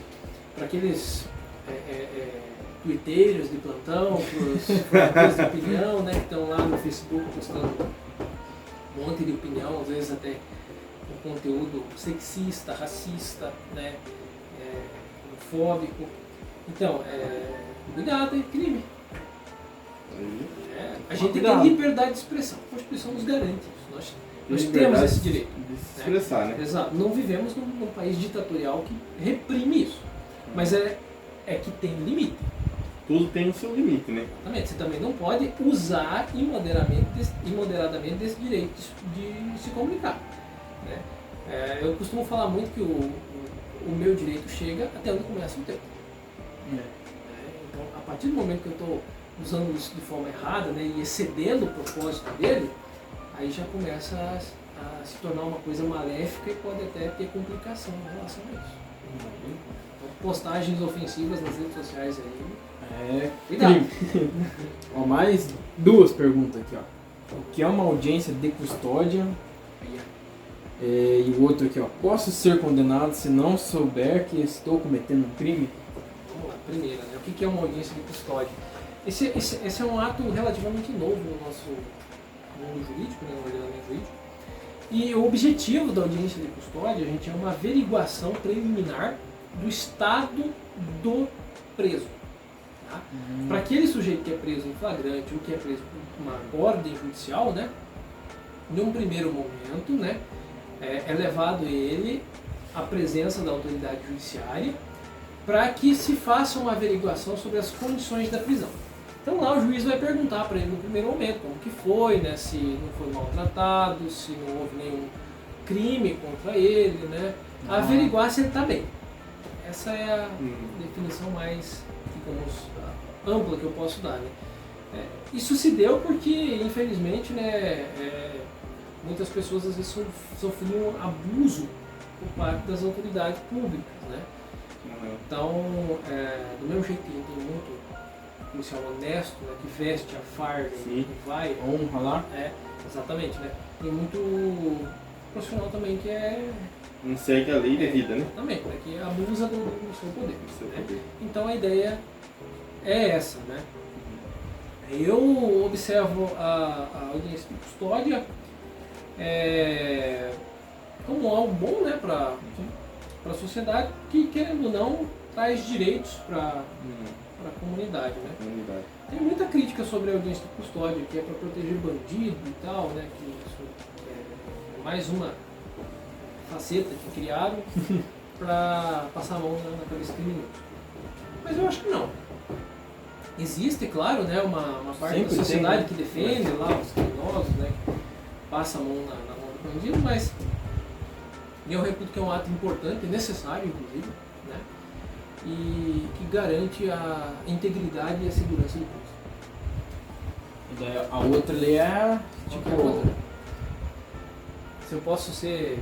Para aqueles twitteiros de plantão, os de opinião, né? Que estão lá no Facebook postando um monte de opinião, às vezes até um conteúdo sexista, racista, né? Homofóbico. Então, cuidado, é crime. A gente tem liberdade de expressão. A Constituição nos garante isso. Nós temos esse direito de se expressar, né? Exato. Não vivemos num país ditatorial que reprime isso. Mas é que tem limite. Tudo tem o seu limite, né? Exatamente. Você também não pode usar imoderadamente desse direito de se comunicar. Né? Eu costumo falar muito que o meu direito chega até onde começa o teu. Então, a partir do momento que eu estou usando isso de forma errada, né, e excedendo o propósito dele, aí já começa a se tornar uma coisa maléfica e pode até ter complicação em relação a isso. Então, postagens ofensivas nas redes sociais aí. Cuidado. Ó, mais duas perguntas aqui, ó. O que é uma audiência de custódia? E o outro aqui, ó. Posso ser condenado se não souber que estou cometendo um crime? Vamos lá, primeira, né? O que é uma audiência de custódia? Esse é um ato relativamente novo no nosso mundo jurídico, né, no ordenamento jurídico. E o objetivo da audiência de custódia, gente, é uma averiguação preliminar do estado do preso. Tá? Para aquele sujeito que é preso em flagrante ou que é preso por uma ordem judicial, né, num primeiro momento, né, é levado ele à presença da autoridade judiciária para que se faça uma averiguação sobre as condições da prisão. Então lá o juiz vai perguntar para ele no primeiro momento como que foi, né, se não foi maltratado, se não houve nenhum crime contra ele, né, averiguar se ele está bem. Essa é a definição mais, digamos, ampla que eu posso dar, né. Isso se deu porque, infelizmente, né, muitas pessoas às vezes sofriam abuso por parte das autoridades públicas, né. Então, do mesmo jeito que a gente tem muito policial honesto, né, que veste a farda e vai... Honra lá. Exatamente, né. Tem muito profissional também que Não segue a lei devida, né? Exatamente, né, que abusa do seu poder. Né? Então a ideia é essa, né. Eu observo a audiência de custódia como algo bom, né, para a sociedade, que, querendo ou não, traz direitos para a comunidade, né. Tem muita crítica sobre a audiência de custódia, que é para proteger bandido e tal, né, que isso é mais uma faceta que criaram para passar a mão na cabeça do criminoso. Mas eu acho que não. Existe, claro, né, uma parte da sociedade que defende lá os criminosos, né, que passa a mão na mão do bandido, mas eu reputo que é um ato importante, necessário, inclusive, né, e que garante a integridade e a segurança do povo. E daí a outra lei é, tipo... Se eu posso ser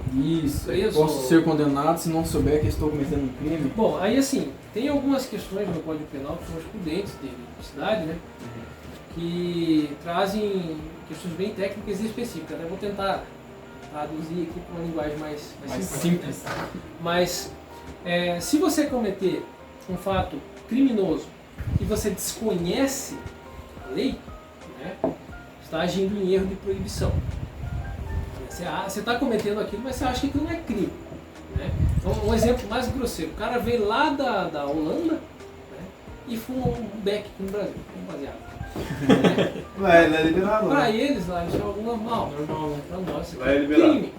preso, posso ser condenado se não souber que estou cometendo um crime. Bom, aí assim, tem algumas questões no Código Penal que são excludentes de tipicidade, né? Que trazem questões bem técnicas e específicas. Eu vou tentar traduzir aqui para uma linguagem mais simples. Né? Mas se você cometer um fato criminoso e você desconhece a lei, né, está agindo em erro de proibição. Você está cometendo aquilo, mas você acha que aquilo não é crime. Né? Um exemplo mais grosseiro, o cara veio lá da Holanda, né, e fumou um beck aqui no Brasil, um baseado. Lá é liberado. Para eles lá, isso é algo normal. Né? Para nós, isso é crime.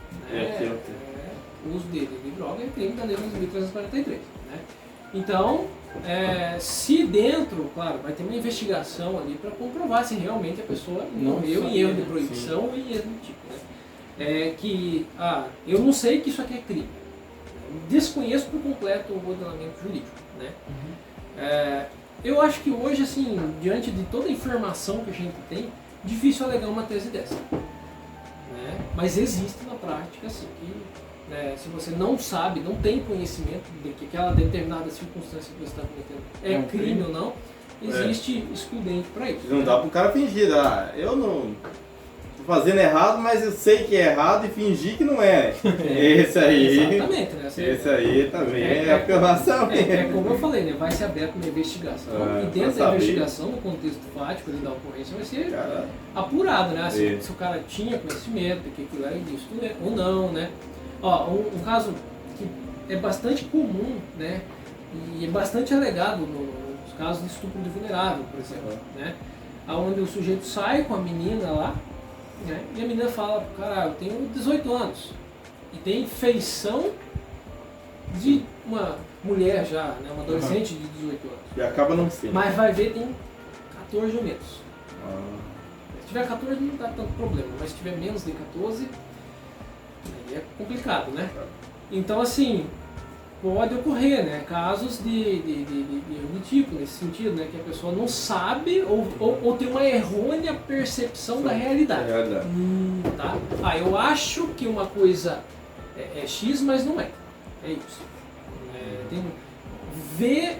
O uso de droga é crime da Lei 11.343. Né? Então, se dentro, claro, vai ter uma investigação ali para comprovar se realmente a pessoa morreu em erro de proibição ou em erro do tipo. Né? Eu não sei que isso aqui é crime. Desconheço por completo o ordenamento jurídico. Né? Eu acho que hoje, assim, diante de toda a informação que a gente tem, difícil alegar uma tese dessa. Né? Mas existe na prática, assim, que se você não sabe, não tem conhecimento de que aquela determinada circunstância que você está cometendo é crime ou não, existe excludente para isso. Não dá para o cara fingir, eu não... fazendo errado, mas eu sei que é errado e fingir que não é. Esse aí. Exatamente, né? Esse aí também é apelação. Como eu falei, né? Vai ser aberta uma investigação e dentro da investigação, no contexto fático da ocorrência, vai ser apurado, né? Se o cara tinha conhecimento de que aquilo era ilícito ou não, né? Um caso que é bastante comum, né? E é bastante alegado nos casos de estupro de vulnerável, por exemplo, né? Onde o sujeito sai com a menina lá, né? E a menina fala pro cara, eu tenho 18 anos e tem feição de uma mulher já, né? Uma adolescente de 18 anos. E acaba não sendo. Mas vai ver, tem 14 ou menos. Se tiver 14 não dá tanto problema, mas se tiver menos de 14, aí é complicado, né? Então assim, pode ocorrer, né? Casos de tipo, nesse sentido, né? Que a pessoa não sabe ou tem uma errônea percepção da realidade. Tá? Eu acho que uma coisa é X, mas não é. É isso. Vê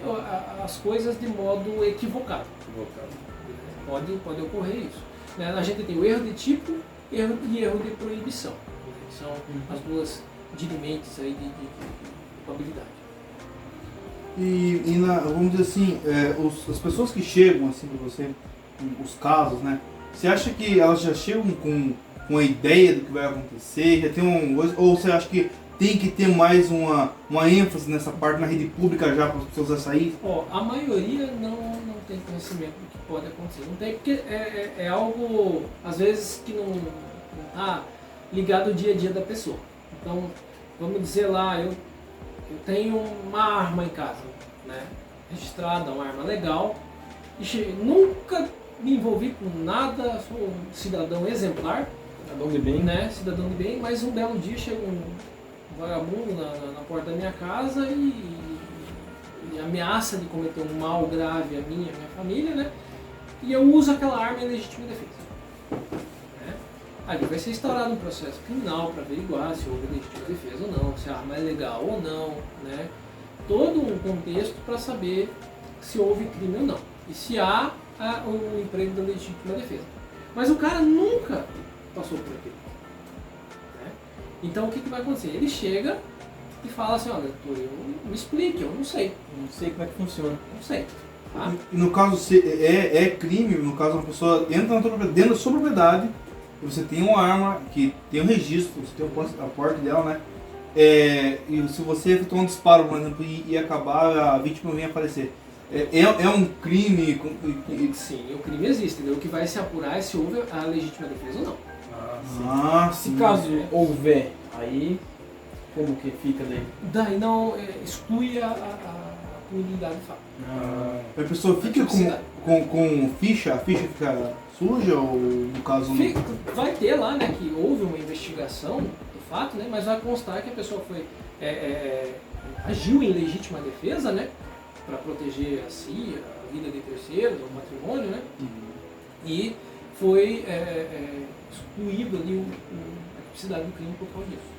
as coisas de modo equivocado. Pode ocorrer isso. Né? A gente tem o erro de tipo e erro de proibição. Né? São as duas dirimentes aí de culpabilidade. Vamos dizer assim, as pessoas que chegam assim para você, os casos, né? Você acha que elas já chegam com a ideia do que vai acontecer? Já tem ou você acha que tem que ter mais uma ênfase nessa parte na rede pública já para as pessoas já saírem? A maioria não tem conhecimento do que pode acontecer. Não tem, porque é algo, às vezes, que não está ligado ao dia a dia da pessoa. Então, vamos dizer lá, eu tenho uma arma em casa, né? Registrada, uma arma legal, e nunca me envolvi com nada, sou um cidadão exemplar, Cidadão de bem, né? Cidadão de bem, mas um belo dia chega um vagabundo na porta da minha casa e ameaça de cometer um mal grave a mim e a minha família, né? E eu uso aquela arma em legítima defesa. Né? Aí vai ser instaurado um processo criminal para averiguar se houve legítima defesa ou não, se a arma é legal ou não, né? Todo um contexto para saber se houve crime ou não. E se há o emprego da legítima defesa. Mas o cara nunca passou por aquilo. Né? Então o que vai acontecer? Ele chega e fala assim, olha, doutor, me explique, eu não sei. não sei como é que funciona. Não sei. Tá? E no caso, é crime, no caso, uma pessoa entra na tua propriedade, dentro da sua propriedade, e você tem uma arma que tem um registro, você tem a porta dela, né? E se você efetuar um disparo, por exemplo, e acabar, a vítima vem a falecer. É um crime. Sim, o crime existe, entendeu? O que vai se apurar é se houve a legítima defesa ou não. Se caso houver, aí como que fica daí? Daí não exclui a punibilidade do fato. A pessoa fica com ficha, a ficha fica suja ou no caso não? Vai ter lá, né, que houve uma investigação do fato, né, mas vai constar que a pessoa foi agiu em legítima defesa, né, para proteger a si, a vida de terceiros, o matrimônio, né, e foi excluído ali a tipicidade do crime por causa disso.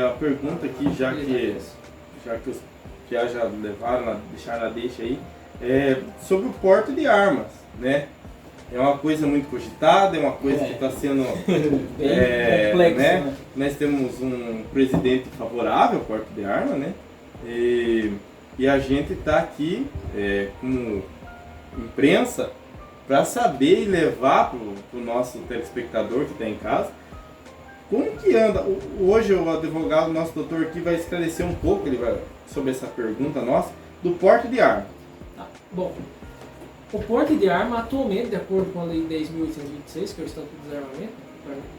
A pergunta aqui, já que os PA já levaram, deixaram na deixa aí, sobre o porte de armas, né? É uma coisa muito cogitada, é uma coisa que está sendo bem complexa, né? Nós temos um presidente favorável ao porte de arma, né? E a gente está aqui como imprensa para saber e levar para o nosso telespectador que está em casa como que anda. Hoje o advogado, nosso doutor aqui, vai esclarecer um pouco sobre essa pergunta nossa do porte de arma. Tá. Bom, o porte de arma atualmente, de acordo com a Lei 10.826, que é o Estatuto do Desarmamento,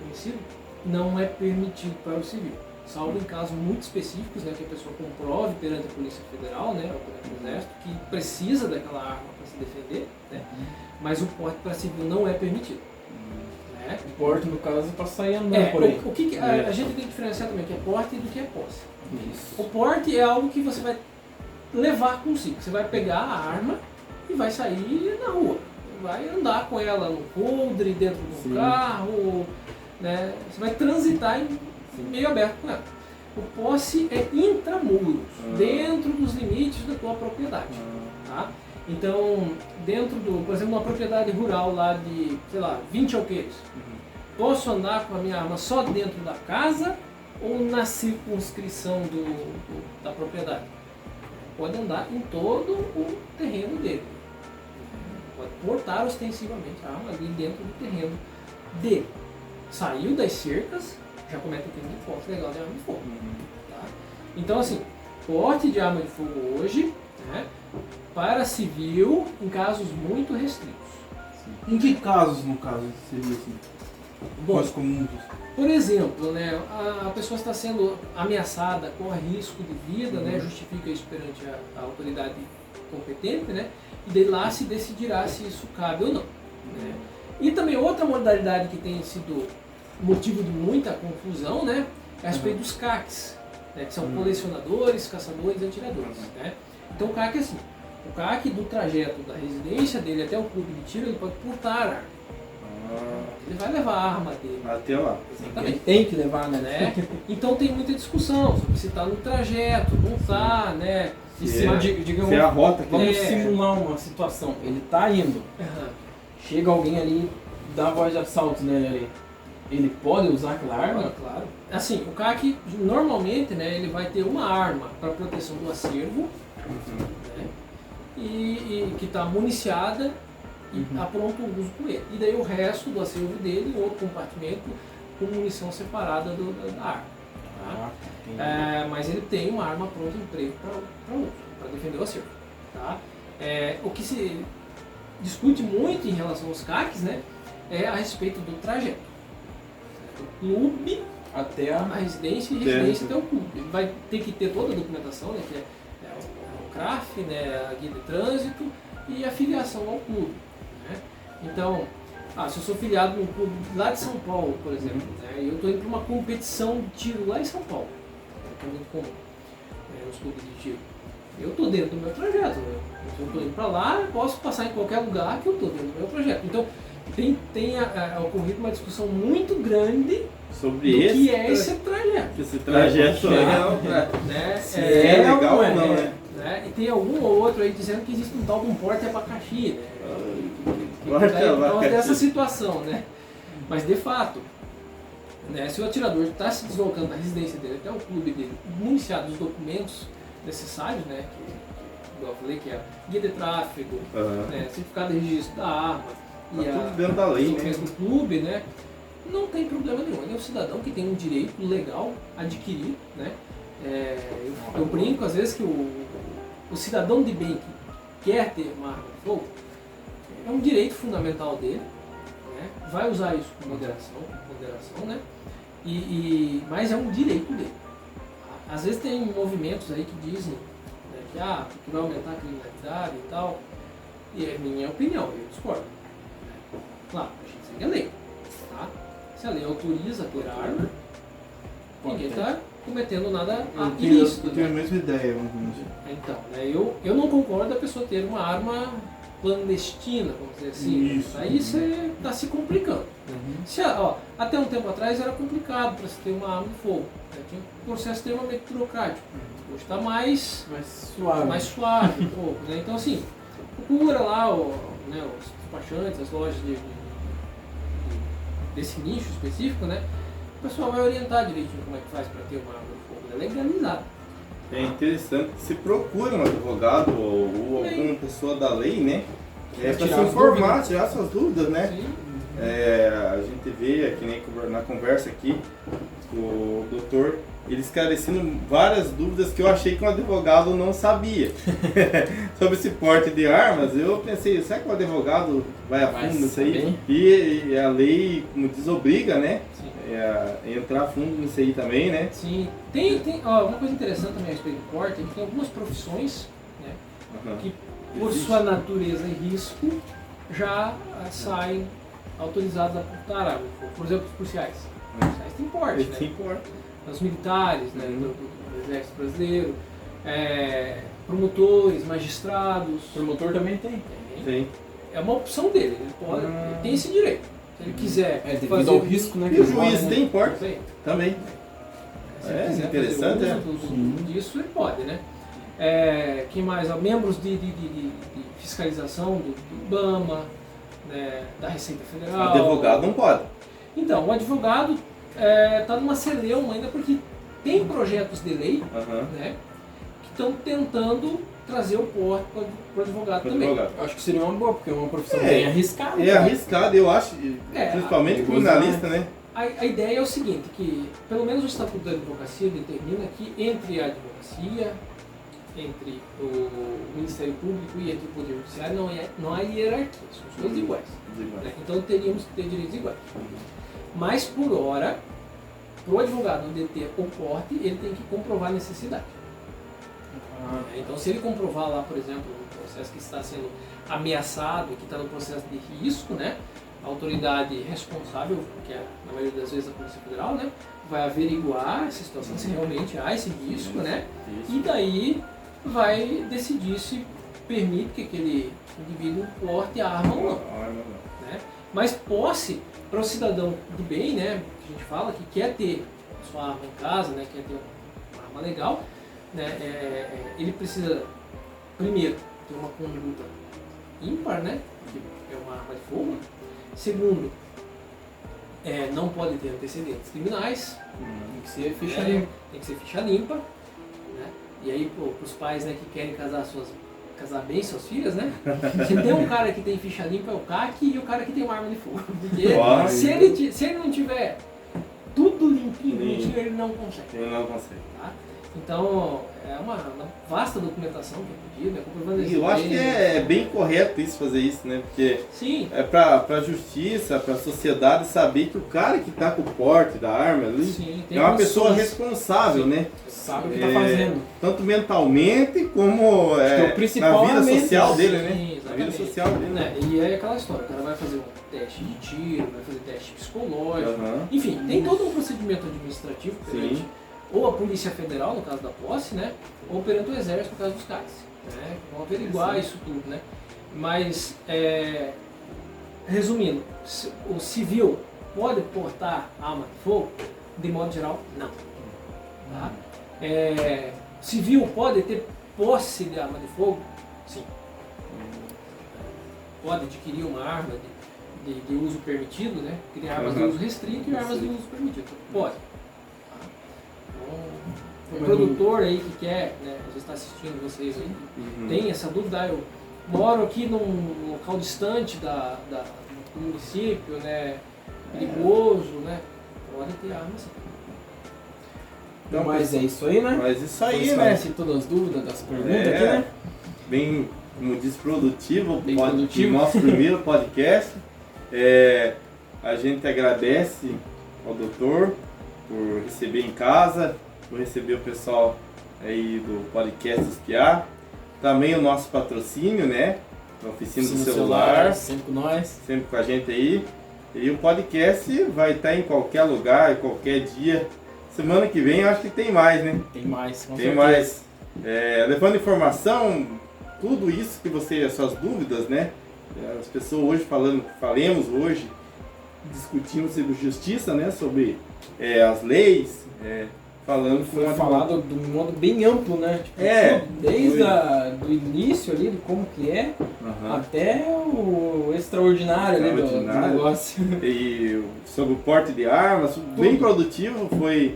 conhecido, não é permitido para o civil, salvo em casos muito específicos, né, que a pessoa comprove perante a Polícia Federal, né, ou perante o Exército, que precisa daquela arma para se defender, né, mas o porte para civil não é permitido. Né? O porte, no caso, é para sair andando por aí. O que a gente tem que diferenciar também, que é porte do que é posse. Isso. O porte é algo que você vai levar consigo, você vai pegar a arma e vai sair na rua, vai andar com ela no coldre, dentro do carro, né? Você vai transitar em meio aberto com ela. O posse é intramuros, dentro dos limites da tua propriedade. Tá? Então, dentro por exemplo, uma propriedade rural lá de, sei lá, 20 alqueires, posso andar com a minha arma só dentro da casa ou na circunscrição da propriedade? Pode andar em todo o terreno dele. Pode portar ostensivamente a arma ali dentro do terreno dele. Saiu das cercas, já comete o crime de porte legal de arma de fogo. Tá? Então, assim, porte de arma de fogo hoje, né, para civil, em casos muito restritos. Em que casos, no caso, seria assim? Bom, Mais comuns? por exemplo, né, a pessoa está sendo ameaçada, corre risco de vida, né, justifica isso perante a autoridade competente, né, e de lá se decidirá se isso cabe ou não. Né. E também outra modalidade que tem sido motivo de muita confusão, né, é a respeito dos CACs, né, que são colecionadores, caçadores e atiradores. Né. Então o CAC é assim, o CAC do trajeto da residência dele até o clube de tiro, ele pode portar a arma. Ele vai levar a arma dele. Até lá. Exatamente. Tem que levar, né? Então tem muita discussão sobre se está no trajeto, não está, né? E se, digamos, se é a rota que vamos simular uma situação, ele está indo, chega alguém ali, dá a voz de assalto nele ali, ele pode usar aquela arma? Claro. Assim, o CAC normalmente, né, ele vai ter uma arma para proteção do acervo, né, e que está municiada e a pronto uso com ele. E daí o resto do acervo dele, outro compartimento com munição separada da arma. Tá? Mas ele tem uma arma pronta em emprego para uso, para defender o acervo. Tá? O que se discute muito em relação aos CACs, né, é a respeito do trajeto. O clube Até a a... residência e residência até o clube. Ele vai ter que ter toda a documentação, né, que é o CRAF, né, a guia de trânsito e a filiação ao clube. Né? Então, se eu sou filiado num clube lá de São Paulo, por exemplo, né, e eu estou indo para uma competição de tiro lá em São Paulo, que é muito comum, os clubes de tiro. Eu estou dentro do meu projeto. Né? Se eu estou indo para lá, eu posso passar em qualquer lugar que eu estou dentro do meu projeto. Então, tem ocorrido uma discussão muito grande sobre do esse, que é esse trajeto. Esse trajeto Né? se é legal ou não, né? E tem algum ou outro aí dizendo que existe um tal de um porte abacaxi, né? Dessa situação, né? Mas de fato, né, se o atirador está se deslocando da residência dele até o clube dele, municiado dos documentos necessários, né? Que eu falei que é guia de tráfego, né, certificado de registro da arma e tudo dentro da lei, né? do clube, né? Não tem problema nenhum. Ele é um cidadão que tem um direito legal adquirido, né? Eu brinco às vezes que o cidadão de bem que quer ter uma arma de fogo é um direito fundamental dele, né? Vai usar isso com moderação, né? Mas é um direito dele. Às vezes tem movimentos aí que dizem, né, que vai aumentar a criminalidade e tal, e é minha opinião, eu discordo. Claro, a gente segue a lei. Tá? Se a lei autoriza ter arma, ninguém está cometendo nada ilícito. Eu tenho a mesma ideia, vamos dizer. Então, né, eu não concordo da pessoa ter uma arma clandestina, vamos dizer assim. Isso. Aí você está se complicando. Até um tempo atrás era complicado para se ter uma arma de fogo. Né? Tinha um processo extremamente burocrático. Hoje está mais suave um pouco. Né? Então, assim, procura lá os despachantes, as lojas desse nicho específico, né? O pessoal vai orientar direitinho como é que faz para ter uma arma de fogo. É legalizado. É interessante que se procura um advogado ou alguma pessoa da lei, né? Para se informar, tirar suas dúvidas, né? Sim. A gente vê, que nem na conversa aqui, o doutor, ele esclarecendo várias dúvidas que eu achei que um advogado não sabia. Sobre esse porte de armas, eu pensei, será que o advogado vai a fundo nisso aí? E a lei, como desobriga, né? Entrar a fundo nisso aí também, né? Sim. Tem uma coisa interessante também a respeito do porte, é que tem algumas profissões, né, que por sua natureza e risco já saem autorizados a portar arma. Por exemplo, os policiais. Os policiais têm porte, né? Tem porte. Os militares, né, do Exército Brasileiro, promotores, magistrados. Promotor também tem. Tem. É uma opção dele, ele pode, ele tem esse direito. Se ele quiser devido ao risco, né? E o juiz tem porte Tem. também. Se ele quiser interessante, fazer uso disso, ele pode, né? Quem mais? Membros de fiscalização do IBAMA, né, da Receita Federal. Advogado não pode. Então, o advogado está numa celeuma ainda porque tem projetos de lei, né, que estão tentando trazer o porte para o advogado também. Advogado. Eu acho que seria uma boa, porque é uma profissão bem arriscada. É arriscado, eu acho, principalmente criminalista, né? A ideia é o seguinte, que pelo menos o Estatuto da Advocacia determina que entre a advocacia, entre o Ministério Público e entre o Poder Judiciário não há hierarquia, são todos iguais. Né? Então teríamos que ter direitos iguais. Mas por hora, para o advogado deter o porte, ele tem que comprovar a necessidade. Então se ele comprovar lá, por exemplo, um processo que está sendo ameaçado, que está no processo de risco, né? A autoridade responsável, que é na maioria das vezes a Polícia Federal, né? Vai averiguar essa situação, se realmente há esse risco, né? E daí vai decidir se permite que aquele indivíduo porte a arma ou não. Né? Mas posse, para o cidadão do bem, né? Que a gente fala que quer ter a sua arma em casa, né? Quer ter uma arma legal, né? Ele precisa, primeiro, ter uma conduta ímpar, né? Que é uma arma de fogo. Segundo, não pode ter antecedentes criminais. Tem que ser ficha limpa. Tem que ser ficha limpa. Né? E aí, para os pais, né, que querem casar bem suas filhas, né? Se tem um cara que tem ficha limpa é o CAC e o cara que tem uma arma de fogo. Porque se ele não tiver tudo limpinho, bonitinho, ele não consegue. Ele não consegue. Tá? Então, é uma vasta documentação que é pedida, comprovando E eu acho que é bem correto isso, fazer isso, né? Porque Sim, é pra justiça, pra sociedade saber que o cara que tá com o porte da arma ali sim, tem é uma pessoa condições. responsável, né? Sabe o que tá fazendo. Tanto mentalmente como o principal na é a vida mente, social sim, dele, né? Na exatamente. vida social dele. Né? E é aquela história, o cara vai fazer um teste de tiro, vai fazer teste psicológico, Aham. enfim, tem todo um procedimento administrativo perante Sim. ou a Polícia Federal, no caso da posse, né? Ou perante o Exército, no caso dos CACs. Né? Vão averiguar isso tudo, né? Mas, resumindo, o civil pode portar arma de fogo? De modo geral, não. Tá? Civil pode ter posse de arma de fogo? Sim. Pode adquirir uma arma de uso permitido, né? Tem armas de Uhum. uso restrito e armas de uso permitido. Pode. O Uma produtor aí que quer, né, às vezes está assistindo vocês aí, tem essa dúvida, eu moro aqui num local distante do município, né, perigoso, né, pode ter arma sim. Então, Mas é isso aí, né? Mas isso aí, né? Esclareci todas as dúvidas das perguntas É. aqui, né? Bem, como diz, produtivo, Bem produtivo. nosso primeiro podcast. A gente agradece ao doutor por receber em casa, por receber o pessoal aí do podcast Espiar. Também o nosso patrocínio, né? A Oficina do Celular, sempre com nós. sempre com a gente aí. E o podcast vai estar em qualquer lugar, em qualquer dia. Semana que vem eu acho que tem mais, né? Tem mais, com Tem certeza. mais. Levando informação, tudo isso que você, as suas dúvidas, né? As pessoas hoje falemos hoje, discutimos sobre justiça, né? Sobre as leis, falando com Foi falado de um modo bem amplo, né? Tipo, desde do início ali, de como que é, Aham. até o extraordinário ali do Extraordinário. negócio. E sobre o porte de armas, bem produtivo, foi.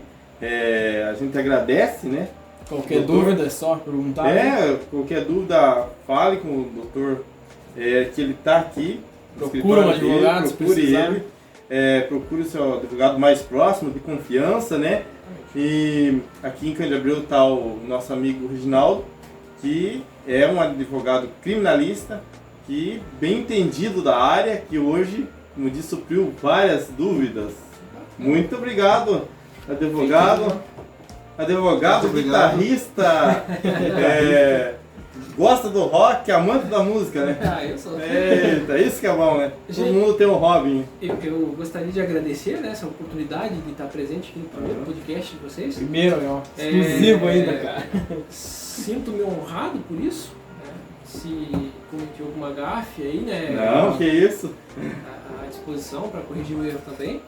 A gente agradece, né? Qualquer Doutor? dúvida é só perguntar. né? Qualquer dúvida, fale com o doutor, que ele está aqui. no Procura um escritório dele, advogado, se procure precisar. ele. Procure o seu advogado mais próximo, de confiança, né? E aqui em Candiabreu está o nosso amigo Reginaldo, que é um advogado criminalista, que bem entendido da área, que hoje, como disse, supriu várias dúvidas. Muito obrigado, advogado. Advogado, Muito obrigado. guitarrista, gosta do rock, amante da música, né? Ah, eu sou. Eita, isso que é bom, né? Todo Gente, mundo tem um hobby. Eu gostaria de agradecer, né, essa oportunidade de estar presente aqui no primeiro podcast de vocês. Primeiro, ó, exclusivo ainda, cara. Sinto-me honrado por isso. Né? Se cometi alguma gafe aí, né? Não, que isso. À disposição para corrigir o erro também.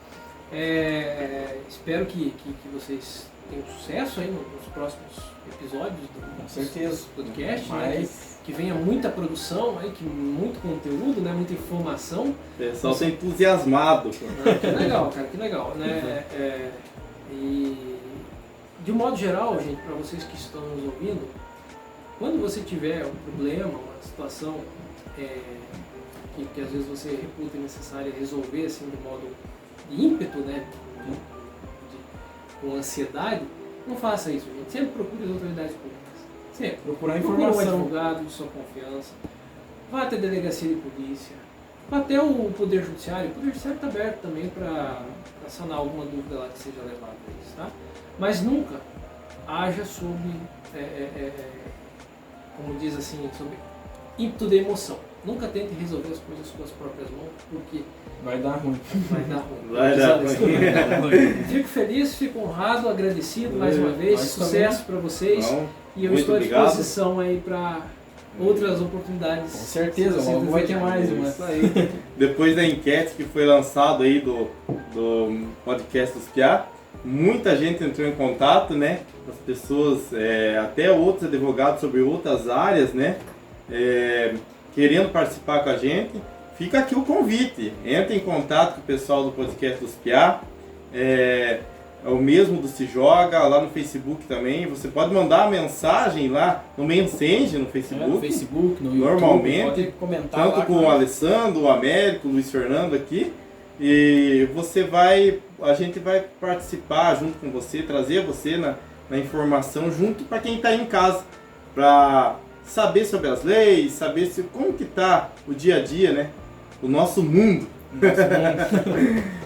Espero que vocês tenham sucesso aí nos próximos episódios Com certeza. do podcast, né? Mas Que venha muita produção aí, muito conteúdo, né? Muita informação. O pessoal está entusiasmado. Que legal, cara, que legal, né? E de um modo geral, gente, para vocês que estão nos ouvindo, quando você tiver um problema, uma situação que às vezes você reputa necessária resolver assim de modo de ímpeto, né? Com ansiedade, não faça isso, gente. Sempre procure as autoridades públicas. Sempre. procurar Procure um informação. advogado de sua confiança. Vá até a delegacia de polícia. Vá até o Poder Judiciário. O Poder Judiciário está aberto também para sanar alguma dúvida lá que seja levada a isso, tá? Mas nunca haja sob, como diz assim, sob ímpeto de emoção. Nunca tente resolver as coisas com as próprias mãos, porque Vai dar ruim. vai dar ruim. Vai dar ruim. Fico feliz, fico honrado, agradecido mais uma vez. Nós Sucesso para vocês. Não, E eu muito estou à obrigado. disposição aí para outras oportunidades. Com certeza, se logo vai ter desejar. mais uma. Isso aí. Depois da enquete que foi lançado aí do podcast dos Piá, muita gente entrou em contato, né? As pessoas, até outros advogados sobre outras áreas, né? Querendo participar com a gente. Fica aqui o convite. Entre em contato com o pessoal do podcast dos Piá. É o mesmo do Se Joga, lá no Facebook também. Você pode mandar mensagem lá no Messenger, no Facebook. No Facebook, no YouTube. Normalmente, Pode comentar Tanto lá com o Alessandro, o Américo, o Luiz Fernando aqui. E a gente vai participar junto com você, trazer você na informação junto para quem está em casa, para saber sobre as leis, saber como que tá o dia a dia, né? O nosso mundo.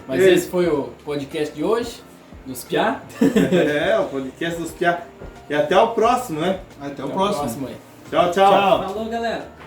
Mas esse foi o podcast de hoje, dos Piá. O podcast dos Piá. E até o próximo, né? Até o próximo. Aí. Tchau, tchau. Tchau. Falou, galera.